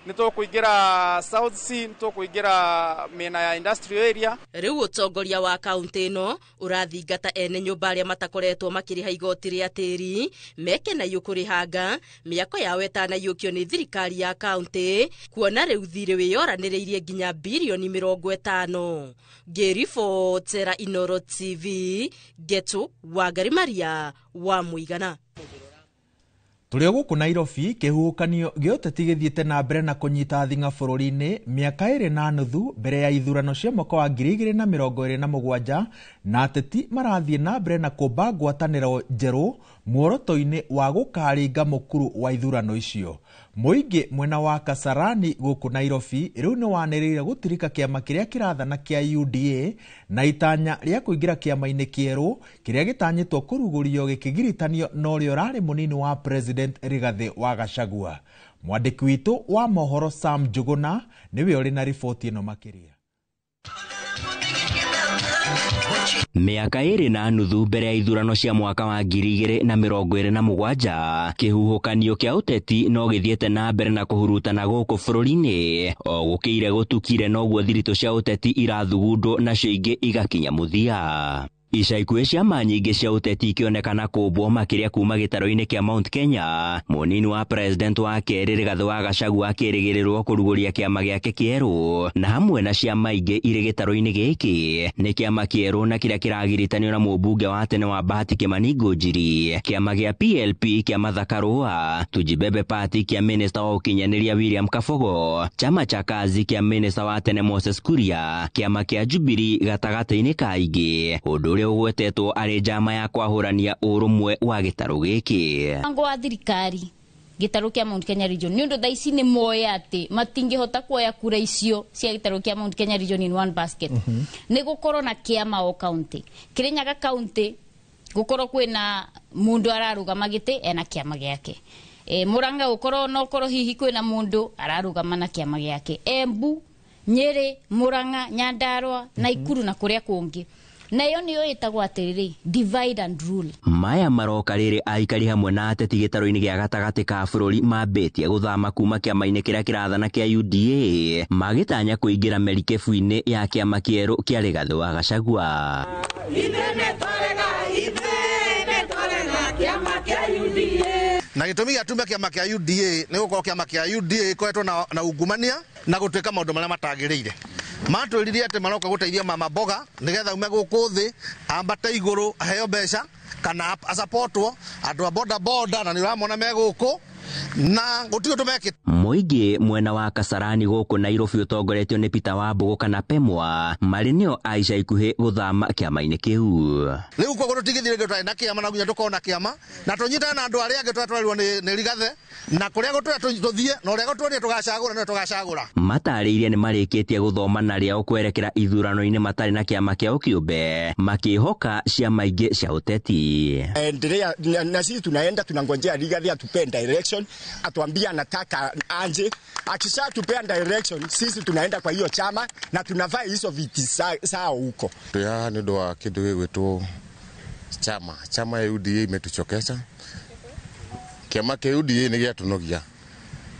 [SPEAKER 20] nĩ tũkũingĩra South Sea, nĩ tũkũingĩra mĩena ya industrial area.
[SPEAKER 19] Rĩu ũtongoria wa kaunti ĩno ũrathingata ene nyũmba arĩa matakoretwo makĩrĩha igoti rĩa tĩri mekenaiyo kũrĩhanga mĩako yao ĩtanaiyũkio nĩ thirikari ya kaunti, kuona rĩu thirĩ wĩyoranĩrĩirie nginya birioni 50. Ngĩribotera Inooro TV, Getu Wangari Maria wa Mũigana.
[SPEAKER 1] Tũrĩ gũkũ Nairobi, kĩhuhũkanio gĩa ũteti gĩthiĩte na mbere na kũnyita thing'a bũrũri-inĩ mĩaka 2.5 mbere ya ithurano cia mwaka wa 2027, na ateti marathiĩ na mbere na kũmba ngwatanĩro njerũ muoroto-inĩ wa gũkaringa mũkuru wa ithurano icio. Mũingĩ mwena wa Kasarani gũkũ Nairobi rĩu nĩ wanĩrĩire gũtirika kĩama kĩrĩa kĩrathana kĩa UDA na itanya rĩa kũingĩra kĩama-inĩ kĩerũ kĩrĩa gĩtanyĩtwo kũrugũrio gĩkĩgiritanio na ũrĩa ũrarĩ mũnini wa President Rigathi wa Gachagua. Mwandĩki witũ wa mohoro Sam Njuguna nĩwe ũrĩ na riboti ĩno makĩria.
[SPEAKER 2] Mĩaka 2.5 mbere ya ithurano cia mwaka wa 2027, kĩhuhũkanio kĩa ũteti no gĩthiĩte na mbere na kũhurutana gũkũ bũrũri-inĩ, o gũkĩire gũtukire noguo thiritũ cia ũteti irathugundwo nacio ingĩ igakinya mũthia. Ica ikuhĩ ciama nyingĩ cia ũteti ikĩonekana kũmbwo makĩria kuma gĩtaro-inĩ kĩa Mount Kenya, mũnini wa president wa kerĩ Rigathi wa Gachagua akĩrĩgĩrĩrwo kũrugũria kĩama gĩake kĩerũ, na hamwe na ciama ingĩ irĩ gĩtaro-inĩ gĩkĩ nĩ kĩama kĩerũ na kĩrĩa kĩragiritanio na mũmbunge wa tene wa Bahati Kimani Ngunjiri, kĩama gĩa PLP kĩa Martha Karua, Tujibebe Party kĩa minister wa ũkinyanĩria William Kabogo, chama cha Kazi kĩa minister wa tene Moses Kuria, kĩama kĩa Jubilee gatagatĩ-inĩ ka ingĩ, ũndũ ũrĩa ũgwetetwo arĩ njama ya kwahũrania ũrũmwe wa gĩtarũ gĩkĩ.
[SPEAKER 4] Mpango wa thirikari gĩtarũ kĩa Mount Kenya region nĩ ũndũ thaa ici nĩ moya atĩ matingĩhota kuoya kura icio cia gĩtarũ kĩa Mount Kenya region in one basket. Nĩ gũkorwo na kĩama o county. Kirinyaga county gũkorwo kwĩna mũndũ ararũgama gĩtĩ ena kĩama gĩake. Murang'a gũkorwo no korwo hihi kwĩna mũndũ ararũgama na kĩama gĩake. Embu, Nyeri, Murang'a, Nyandarua, Naikuru na kũrĩa kũngĩ. Na yo niyo ĩtagwo atĩrĩrĩ divide and rule.
[SPEAKER 2] Maya maroka rĩrĩ aikari hamwe na ateti gĩtaro-inĩ gĩa gatagatĩ ka bũrũri mambĩtie gũthama kuma kĩama-inĩ kĩrĩa kĩrathana kĩa UDA magĩtanya kũingĩra merikebu-inĩ ya kĩama kĩerũ kĩa Rigathi wa Gachagua.
[SPEAKER 6] Na gĩtũmi gĩatũma kĩama kĩa UDA nĩ gũkorwo kĩama kĩa UDA gĩkoretwo na ungumania na gũtuĩka maũndũ marĩa matagĩrĩire. Matwĩrire atĩ maroka gũteithia mama mboga nĩgetha ume gũkũ thĩ ambate igũrũ aheo mbeca kana asapotwo andũ a boda boda, na nĩũramona me gũkũ na gũtirĩ ũndũ mekĩte.
[SPEAKER 2] Mũingĩ mwena wa Kasarani gũkũ Nairobi ũtongoretio nĩ Peter Wambũgũ kana Pemwa marĩ nĩo aica ikuhĩ gũthama kĩama-inĩ kĩu.
[SPEAKER 6] Rĩu koguo tũtigithire gĩtwarĩ na kĩama na nginya tũkorwo na kĩama na tũnyitane na andũ arĩa angĩ tũratwarĩrwo nĩ Rigathi na kũrĩa gũtũra tũthiĩ na ũrĩa gũtũrĩa tũgacagũra na tũgacagũra.
[SPEAKER 2] Matarĩirie nĩ marĩkĩtie gũthoma narĩao kwerekera ithurano-inĩ matarĩ na kĩama kĩao kĩũmbe makĩhoka ciama ingĩ cia ũteti.
[SPEAKER 15] Endelea na sisi tunaenda tunangojea Rigathi atupe direction, atuambia anataka anje, akishatupea direction sisi tunaenda kwa hiyo chama na tunavaa hizo viti sao huko.
[SPEAKER 6] Ya nĩ ũndũ wa kĩndũ gĩgwĩtwo chama ya UDA imetuchokesha. Kĩama kĩa UDA nĩ gĩatũnogia,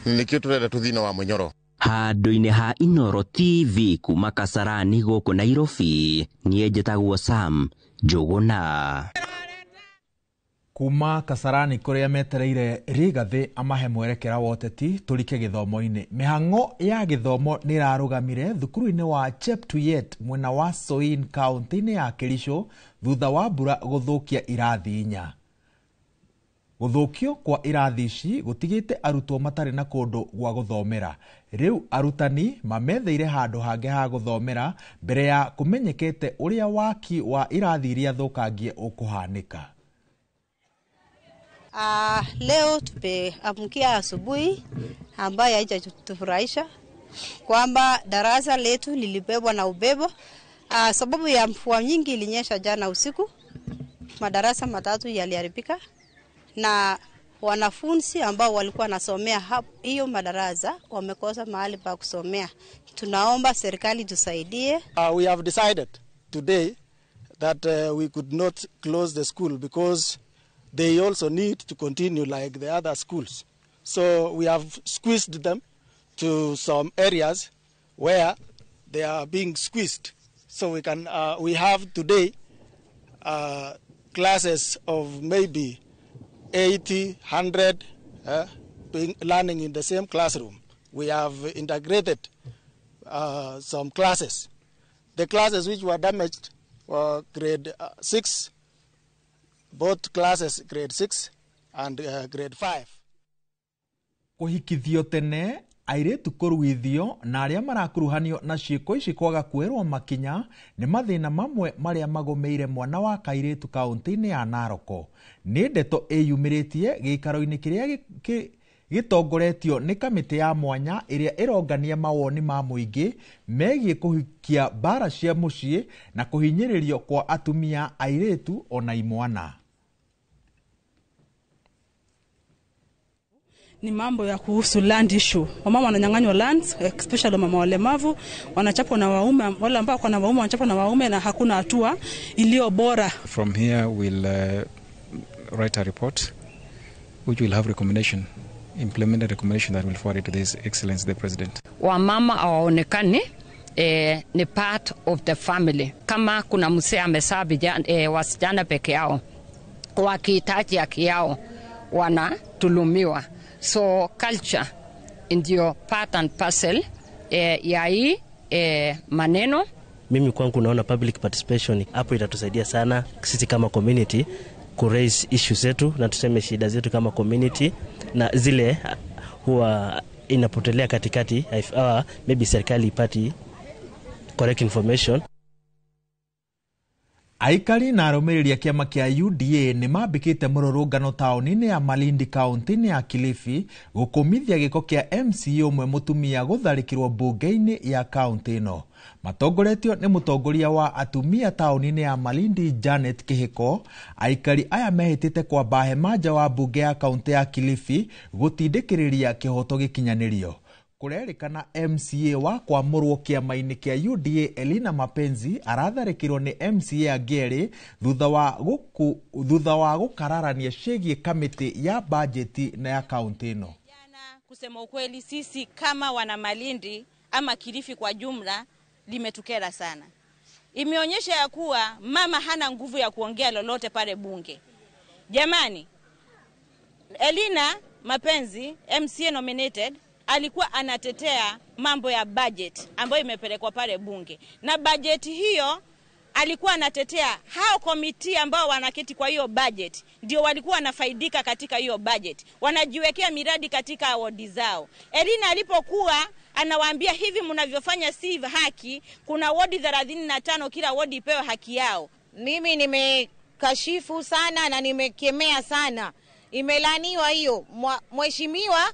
[SPEAKER 6] nĩkĩo tũrenda tũthiĩ na wa mũnyoro.
[SPEAKER 2] Handũ-inĩ ha Inooro TV kuma Kasarani gũkũ Nairobi, niĩ njĩtagwo Sam Njuguna.
[SPEAKER 1] Kuma Kasarani kũrĩa metereire Rigathi amahe mwerekera wa ũteti tũrike gĩthomo-inĩ. Mĩhang'o ya gĩthomo nĩ ĩrarũgamire thukuru-inĩ wa Cheptuyet mwena wa Soin kaunti-inĩ ya Kericho thutha wa mbura gũthũkia irathi 4. Gũthũkio kwa irathi ici gũtigĩte arutwo matarĩ na kũndũ gwa gũthomera. Rĩu arutani mametheire handũ hangĩ ha gũthomera mbere ya kũmenyekete ũrĩa waki wa irathi iria thũkangie ũkũhanĩka.
[SPEAKER 21] Leo tumeamkia asubuhi ambayo haijatufurahisha
[SPEAKER 7] kwamba darasa letu lilibebwa na upepo sababu ya mvua nyingi ilinyesha jana usiku. Madarasa 3 yaliharibika na wanafunzi ambao walikuwa nasomea hiyo madarasa wamekosa mahali pa kusomea. Tunaomba serikali tusaidie.
[SPEAKER 21] We have decided today that we could not close the school because they also need to continue like the other schools. So we have squeezed them to some areas where they are being squeezed. So we have today classes of maybe 80, 100 learning in the same classroom. We have integrated some classes. The classes which were damaged were grade 6, both classes grade 6 and grade 5.
[SPEAKER 1] Kuhikithio tene airetu kuruithio na aria marakuruhanio na ciiko ici kwaga kwerwo makinya ni mathina mamwe maria magomeire mwana wa kairetu kaunti-ini ya Naroko. Ni ndeto iyumiritie gikaro-ini kiria gitongoretio ni kamiti ya mwanya iria irongania mawoni ma muingi megie kuhikia bara cia mucii na kuhinyiririo kwa atumia, airetu ona imwana.
[SPEAKER 22] Ni mambo ya kuhusu land issue. Wamama wananyang'anywa lands, especially wamama walemavu, wanachapwa na waume, wale ambao kuna waume wanachapwa na waume na hakuna hatua iliyo bora.
[SPEAKER 23] From here we'll write a report which will have implemented recommendation that will forward to His Excellency the President.
[SPEAKER 24] Wamama hawaonekani ni part of the family. Kama kuna mzee amezaa wasichana peke yao, wakihitaji haki yao wanatulumiwa. So culture ndio part and parcel ya hii maneno.
[SPEAKER 25] Mimi kwangu naona public participation hapo itatusaidia sana sisi kama community ku raise issues zetu na tuseme shida zetu kama community, na zile huwa inapotelea katikati maybe serikali ipati correct information.
[SPEAKER 1] Aikari na arumiriria kiama kia UDA ni mambikite mururungano taoni-ini ya Malindi kaunti-ini ya Kilifi gukumithia giko kia MCA umwe mutumia gutharikirwo bunge-ini ya kaunti ino. Matongoretio ni mutongoria wa atumia taoni-ini ya Malindi Janet Kihiko. Aikari aya mehitite kwa bahemaja wa bunge ya kaunti ya Kilifi gutindikiriria kihoto gikinyanirio. Kurerikana MCA wa kwamurwo kiama-ini kia UDA Elina Mapenzi aratharikirwo ni MCA Agere thutha wa gukararania ciĩgiĩ kamiti ya bajeti na ya kaunti ino.
[SPEAKER 8] Kusema ukweli, sisi kama wana Malindi ama Kilifi kwa jumla limetukera sana. Imeonyesha ya kuwa mama hana nguvu ya kuongea lolote pale bunge. Jamani, Elina Mapenzi MCA nominated alikuwa anatetea mambo ya budget ambayo imepelekwa pale bunge, na budget hiyo alikuwa anatetea hao komiti ambao wanaketi kwa hiyo budget ndio walikuwa wanafaidika katika hiyo budget, wanajiwekea miradi katika wodi zao. Elina alipokuwa anawaambia hivi mnavyofanya si haki, kuna wodi 35 kila wodi ipewe haki yao.
[SPEAKER 26] Mimi nimekashifu sana na nimekemea sana, imelaniwa hiyo. Mheshimiwa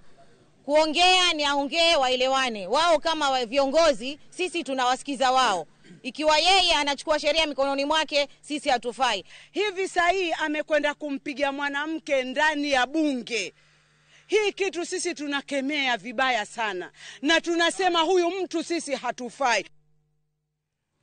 [SPEAKER 26] kuongea ni aongee, waelewane wao kama viongozi, sisi tunawasikiza wao. Ikiwa yeye anachukua sheria mikononi mwake, sisi hatufai.
[SPEAKER 27] Hivi sahi amekwenda kumpiga mwanamke ndani ya bunge. Hii kitu sisi tunakemea vibaya sana na tunasema huyu mtu sisi hatufai.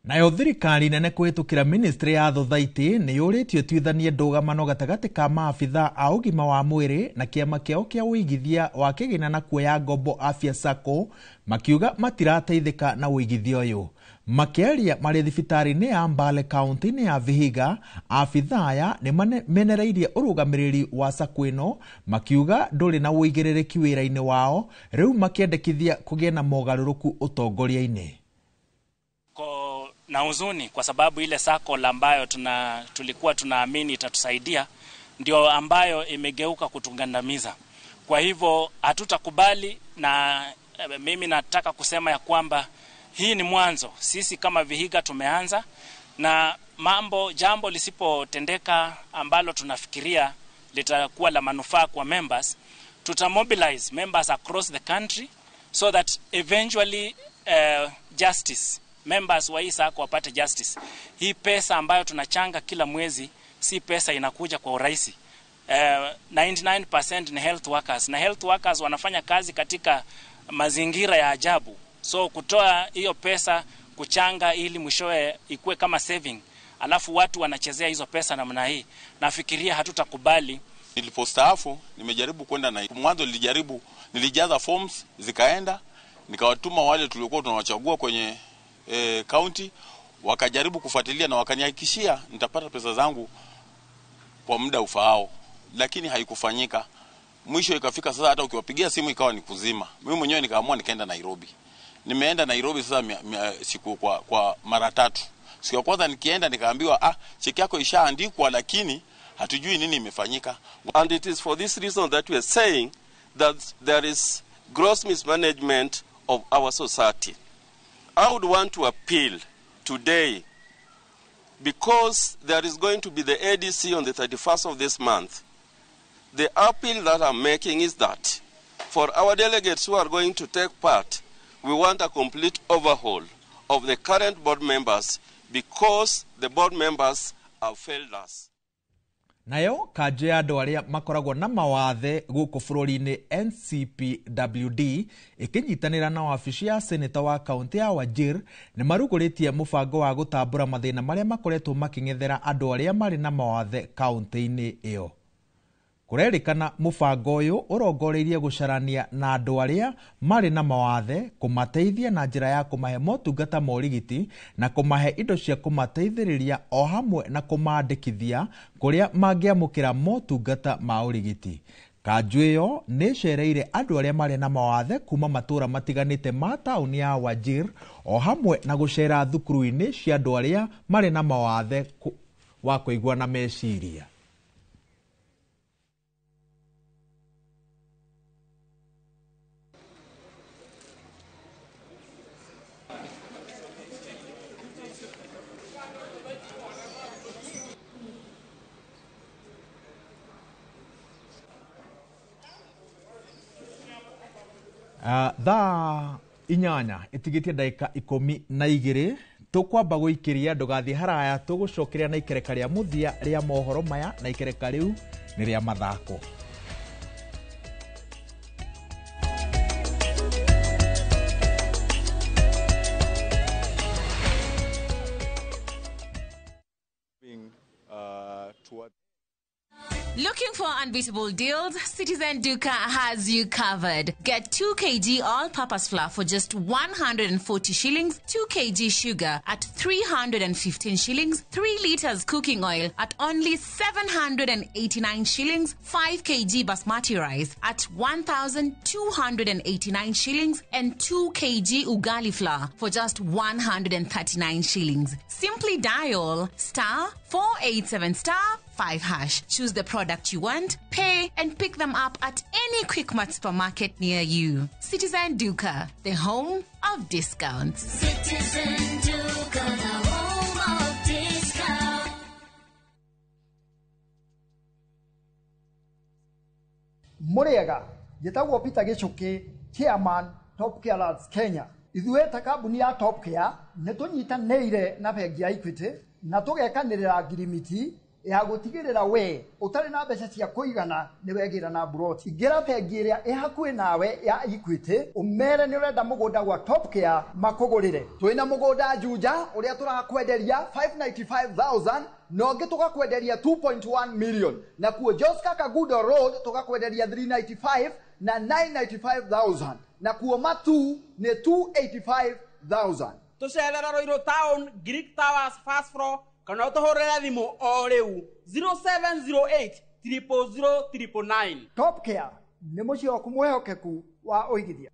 [SPEAKER 1] Nayo thirikari nene kuhitukira ministry ya thothaiti ni yuritio twithanie ndũgamano gatagati ka maabitha a ũgima wa mwĩrĩ na kiama kiao kia ũigithia wa kĩgĩna na kuoya ngombo Afya Sacco, makiuga matirateithĩka na ũigithia ũyũ. Makiaria marĩ thibitarĩ-inĩ ya Mbale kaunti-inĩ ya Vihiga, abitha aya nĩ menereirie ũrũgamĩrĩri wa Sacco ĩno, makiuga ndũrĩ na ũigĩrĩrĩki wĩra-inĩ wao, rĩu makĩendekithia kũgĩe na mogarũrũku ũtongoria-inĩ.
[SPEAKER 29] Na huzuni kwa sababu ile Sacco ambayo tulikuwa tunaamini itatusaidia ndio ambayo imegeuka kutugandamiza. Kwa hivyo hatutakubali, na mimi nataka kusema ya kwamba hii ni mwanzo. Sisi kama Vihiga tumeanza, na jambo lisipotendeka ambalo tunafikiria litakuwa la manufaa kwa members, tutamobilize members across the country so that eventually justice, members wa hii sako wapate justice. Hii pesa ambayo tunachanga kila mwezi si pesa inakuja kwa urahisi. 99% ni health workers, na health workers wanafanya kazi katika mazingira ya ajabu. So kutoa hiyo pesa kuchanga ili mwishowe ikuwe kama saving, alafu watu wanachezea hizo pesa namna hii, nafikiria hatutakubali.
[SPEAKER 3] Nilipostaafu nimejaribu kwenda na mwanzo nilijaza forms zikaenda, nikawatuma wale tuliokuwa tunawachagua kwenye county, wakajaribu kufuatilia na wakanihakikishia nitapata pesa zangu kwa muda ufaao, lakini haikufanyika. Mwisho ikafika sasa hata ukiwapigia simu ikawa ni kuzima. Mimi mwenyewe nikaamua nikaenda Nairobi. Nimeenda Nairobi sasa siku kwa mara 3. Siku ya kwanza nikienda nikaambiwa cheki yako ishaandikwa lakini hatujui nini imefanyika.
[SPEAKER 5] And it is for this reason that we are saying that there is gross mismanagement of our society. I would want to appeal today, because there is going to be the ADC on the 31st of this month. The appeal that I'm making is that for our delegates who are going to take part, we want a complete overhaul of the current board members, because the board members have failed us.
[SPEAKER 1] Nayo kanjũ ya andũ arĩa makoragwo na mawathe gũkũ bũrũri-inĩ NCPWD ĩkĩnyitanĩra na wabici ya seneta wa kaunti ya Wajir nĩ marugũrĩtie mũbango wa gũtambũra mathĩna marĩa makoretwo makĩng'ethera andũ arĩa marĩ na mawathe kaunti-inĩ ĩyo. Kũrerĩkana mũbango ũyũ ũrongoreirie gũcarania na andũ arĩa marĩ na mawathe, kũmateithia na njĩra ya kũmahe motungata ma ũrigiti na kũmahe indo cia kũmateithĩrĩria o hamwe na kũmaandĩkithia kũrĩa mangĩamũkĩra motungata ma ũrigiti. Kanjũ ĩyo nĩ cereire andũ arĩa marĩ na mawathe kuma matũũra matiganĩte ma taũni ya Wajir o hamwe na gũcera thukuru-inĩ cia andũ arĩa marĩ na mawathe wa kũigua na meciria. Thaa inyanya itigitie ndagĩka 12 tukwamba gũikĩria ndũgathiĩ haraya, tũgũcokeria na ikereka rĩa mũthia rĩa mohoro maya, na ikereka rĩu nĩ rĩa mathako.
[SPEAKER 9] Looking for unbeatable deals? Citizen Duka has you covered. Get 2 kg all-purpose flour for just 140 shillings, 2 kg sugar at 315 shillings, 3 liters cooking oil at only 789 shillings, 5 kg basmati rice at 1,289 shillings, and 2 kg ugali flour for just 139 shillings. Simply dial *487*5#. Choose the product you want, pay, and pick them up at any Quickmart supermarket near you. Citizen Duka, the home of discounts.
[SPEAKER 10] Citizen Duka, the home of discounts.
[SPEAKER 11] Muriega, Gitagwo Peter Gichuki, Chairman, Top Care Lads Kenya. Ithuĩ ta kambuni ya Top Care nĩ tũnyitanĩire na bengi ya Equity na tũgekanĩrĩra ngirimiti ya gũtigĩrĩra we ũtarĩ na mbeca cia kũigana nĩ wegĩra na broti. Ingĩra bengi ĩrĩa ĩ hakuhĩ nawe ya Equity ũmere nĩ ũrenda mũgũnda gwa Top Care makũgũrĩre. Twĩna mũgũnda Juja ũrĩa tũrakwenderia 595,000 na ũngĩ tũgakwenderia 2.1 million, na kuo Joska Kagudo Road tũgakwenderia 395 na 995,000, na kuo Matu nĩ 285,000.
[SPEAKER 12] Tucerera Roiro Town, Greek Towers, Fast Floor, kana ũtũhũrĩre thimũ o rĩu 0708 000 999.
[SPEAKER 11] Top Care nĩ mũciĩ waku mwĩhokeku wa ũigithia.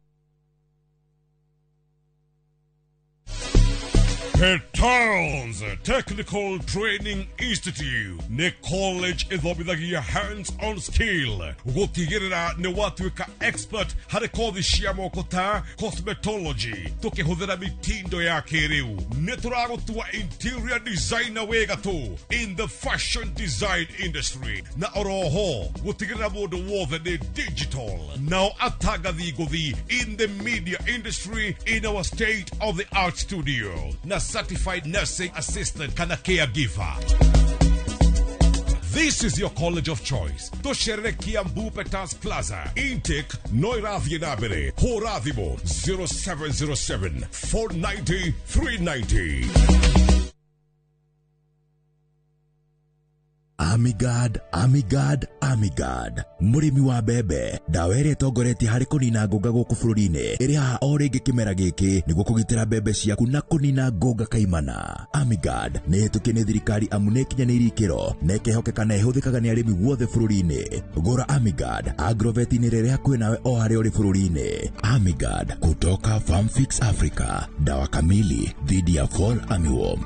[SPEAKER 4] Petals Technical Training Institute ni college ithomithagia hands-on skill gutigirira ni watuika expert hari kothi cia moko ta cosmetology tukihuthira mitindo ya kiriu ni turagutua interior designer wega tu in the fashion design industry na oroho gutigirira mundu wothe ni digital now atagathi guthi in the media industry in our state of the art studio na certified nursing assistant kana caregiver. This is your college of choice. Tosherere Kiambu Petals Plaza. Intake Noirathi Nabere. Horathimo 0707 490 390.
[SPEAKER 13] Amigad, Amigad, Amigad. Murimi wa bebe. Dawere togoreti hari kunina ngoga guku bururi-ini. Iri haha o ringi kimera giki niguo kugitira bebe ciaku na kunina ngoga kaimana. Amigad ni hitukie ni thirikari amu ni kinyanĩirie ikĩro na ĩkehokeka na ĩhũthĩkaga nĩ arĩmi guothe bururi-ini. Gũra Amigad agrovet-inĩ rĩrĩa hakuhĩ nawe o harĩa ũrĩ bururi-ini. Amigad kutoka Farm Fix Africa. Dawa kamili dhidi ya fall armyworm.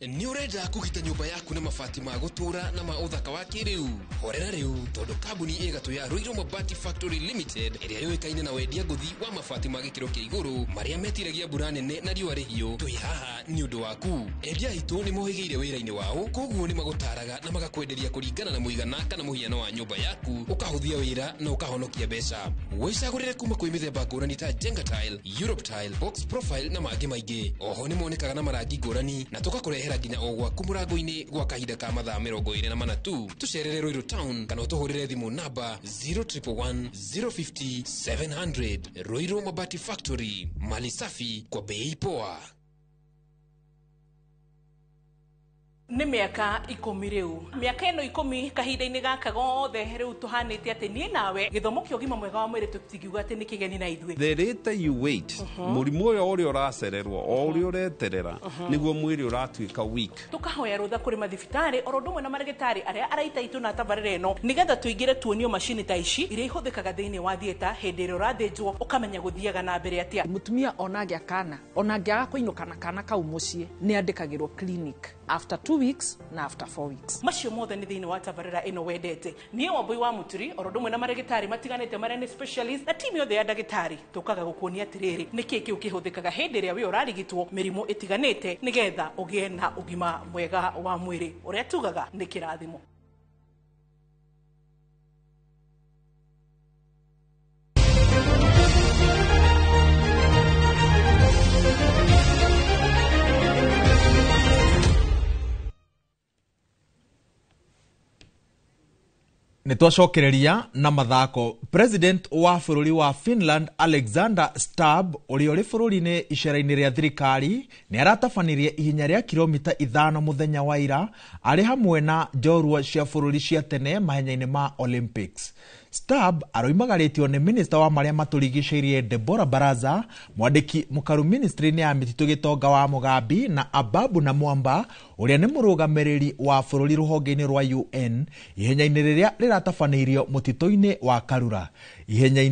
[SPEAKER 14] Ni urenda kugita nyumba yaku na mabati ma gutura na ma uthaka wa kiriu. Horera riu tondu kambuni igatu ya Ruiru Mabati Factory Limited iria yoikaine na wendia nguthi wa mabati ma gikiro kia iguru maria metiragia mbura nene na riũa rĩhiũ. Twi haha ni undu waku. Endia itu ni mohigeire wĩra-inĩ wao, koguo ni magutaraga na magakwenderia kuringana na muigana kana muhiano wa nyumba yaku, ukahuthia wĩra na ukahonokia mbeca. Wicagũrĩre kuma kwĩ mĩthemba ngũrani ta Jenga Tile, Europe Tile, Box Profile na mangĩ maingĩ. Oho ni monekaga na marangi ngũrani na tukakurehera nginya o gwaku mũrango-inĩ gwa kahinda ka mathaa 24 tu. Tucerere Ruiru Town kana ũtũhũrĩre thimũ namba 0111 050 700. Ruiru Mabati Factory, mali safi kwa bei poa.
[SPEAKER 16] Nĩ mĩaka 10 rĩu. Mĩaka ĩno 10 kahinda-inĩ gaka gothe rĩu tũhanĩte atĩ niĩ nawe gĩthomo kĩa ũgima mwega wa mwĩrĩ tũtingiuga atĩ nĩ kĩgeni na ithuĩ.
[SPEAKER 17] The later you wait, mũrimũ ũrĩa ũracererwo o ũrĩa ũreterera nĩguo mwĩrĩ ũratuĩka weak.
[SPEAKER 16] Tukahoya rũtha kũrĩ mathibitarĩ oro ũndũ ũmwe na marĩgĩtarĩ arĩa araita itũ na tabarĩra ĩno nĩgetha tũingĩre tuonio macini ta ici iria ihũthĩkaga thĩinĩ wa thieta hĩndĩ ĩrĩa ũrathĩnjwo ũkamenya gũthiaga na mbere atĩa.
[SPEAKER 18] Mũtumia ona angĩa kana ona angĩaga kũinũka na kana kau mũciĩ nĩ andĩkagĩrwo clinic after 2 weeks na after 4 weeks.
[SPEAKER 16] Macio mothe nĩ thĩinĩ wa tabarĩra ĩno wendete. Niĩ Wambui wa Muturi oro ũndũ ũmwe na marĩgĩtarĩ matiganĩte marĩa nĩ specialist na timu yothe ya ndagĩtarĩ tũkaga gũkuonia atĩrĩrĩ nĩkĩ kĩu kĩhũthĩkaga hĩndĩ ĩrĩa we ũrarigitwo mĩrimũ ĩtiganĩte nĩgetha ũgĩe na ũgima mwega wa mwĩrĩ ũrĩa tugaga nĩ kĩrathimo.
[SPEAKER 1] Nitwacokereria na mathako. President wa bũrũri wa Finland Alexander Stubb ũrĩa ũrĩ bũrũri-inĩ icera-inĩ rĩa thirikari nĩ aratabanirie ihenya rĩa kilomita 5 mũthenya wa ira arĩ hamwe na njorua cia bũrũri cia tene mahenya-inĩ ma Olympics. Stubb aroimagarĩtio nĩ minista wa marĩa matũrigicĩirie Deborah Baraza, mwandĩki mũkaru ministry-inĩ ya mĩtitũ Gĩtonga wa Mugambi na Ababu na Mwamba ũrĩa nĩ mũrũgamĩrĩri wa bũrũri rũhonge-inĩ rwa UN ihenya-inĩ rĩrĩa rĩratabanĩirio mũtitũ-inĩ wa Karura. Ihenya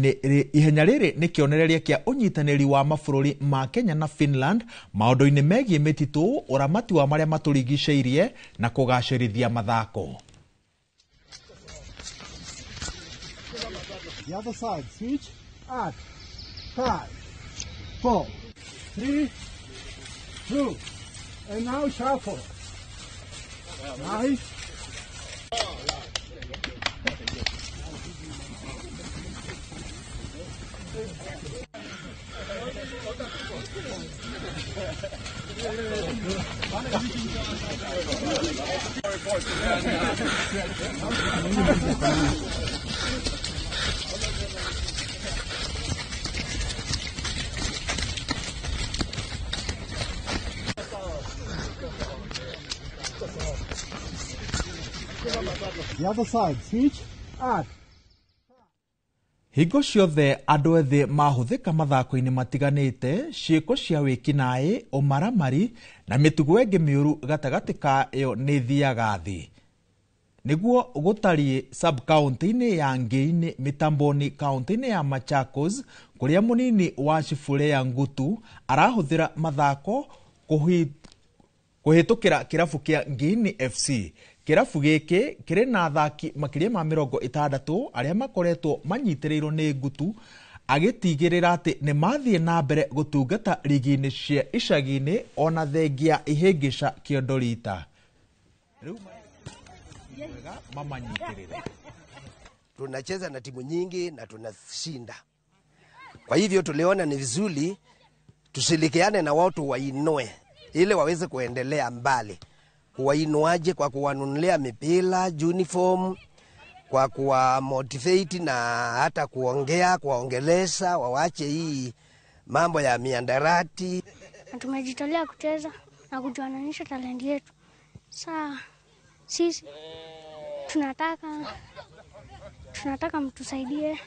[SPEAKER 1] rĩrĩ nĩ kĩonereria kĩa ũnyitanĩri wa mabũrũri ma Kenya na Finland maũndũ-inĩ megiĩ mĩtitũ, ũramati wa marĩa matũrigicĩirie na kũgacĩrithia mathako.
[SPEAKER 19] The other side, switch, add, 5, 4, 3, 2, and now shuffle. Nice. The other side, switch, add.
[SPEAKER 1] Hingo ciothe andũ ethĩ mahũthĩka mathako-inĩ matiganĩte, ciĩko cia wĩkinaĩ, ũmaramari na mĩtugo ĩngĩ mĩũru gatagatĩ kayo nĩ thiaga thĩ. niguo gutarie sub-county-inĩ ya Ngĩi mitamboni county-inĩ ya Machakos kuria munini wa Shifurea Ngutu arahuthira mathako kuhitukira kirabu kia Ngĩi FC. Kirabu giki kiri na athaki makiria ma 60 aria makoretwo manyitirirwo ni Ngutu, agitigirira ati ni mathie na mbere gutungata ligi-ini cia icagi-ini ona thengia ihingica Kiondorita.
[SPEAKER 2] Tunacheza na timu nyingi na tunashinda. Kwa hivyo tuliona ni vizuri tushirikiane na watu wainue ili waweze kuendelea mbali. Kuwainuaje? Kwa kuwanunulia mipira, uniform, kwa kuwa motivate na hata kuwaongelesha wawache hii mambo ya miandarati.
[SPEAKER 6] Tumejitolea kucheza na kujuananisha talenti yetu. Sisi tunataka mtusaidie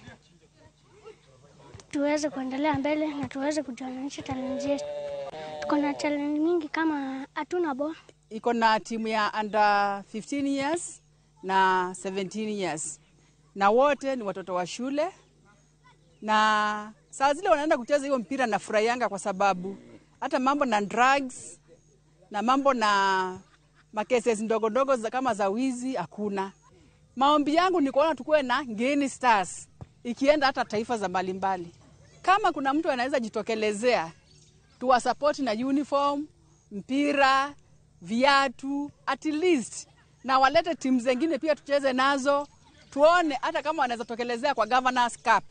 [SPEAKER 6] tuweze kuendelea mbele na tuweze kujuananisha talenti yetu. Tuko na talenti mingi kama hatuna ball.
[SPEAKER 27] Iko na timu ya under 15 years na 17 years. Na wote ni watoto wa shule. Na saa zile wanaenda kucheza hiyo mpira na furahianga kwa sababu hata mambo na drugs na mambo na makeses ndogo kama za wizi hakuna. Maombi yangu ni kuona tukue na Ngĩi Stars ikienda hata taifa za mbalimbali. Kama kuna mtu anaweza jitokelezea tuwa support na uniform, mpira, viatu, at least na walete timu zingine pia tucheze nazo, tuone hata kama wanaweza tokelezea kwa Governors Cup.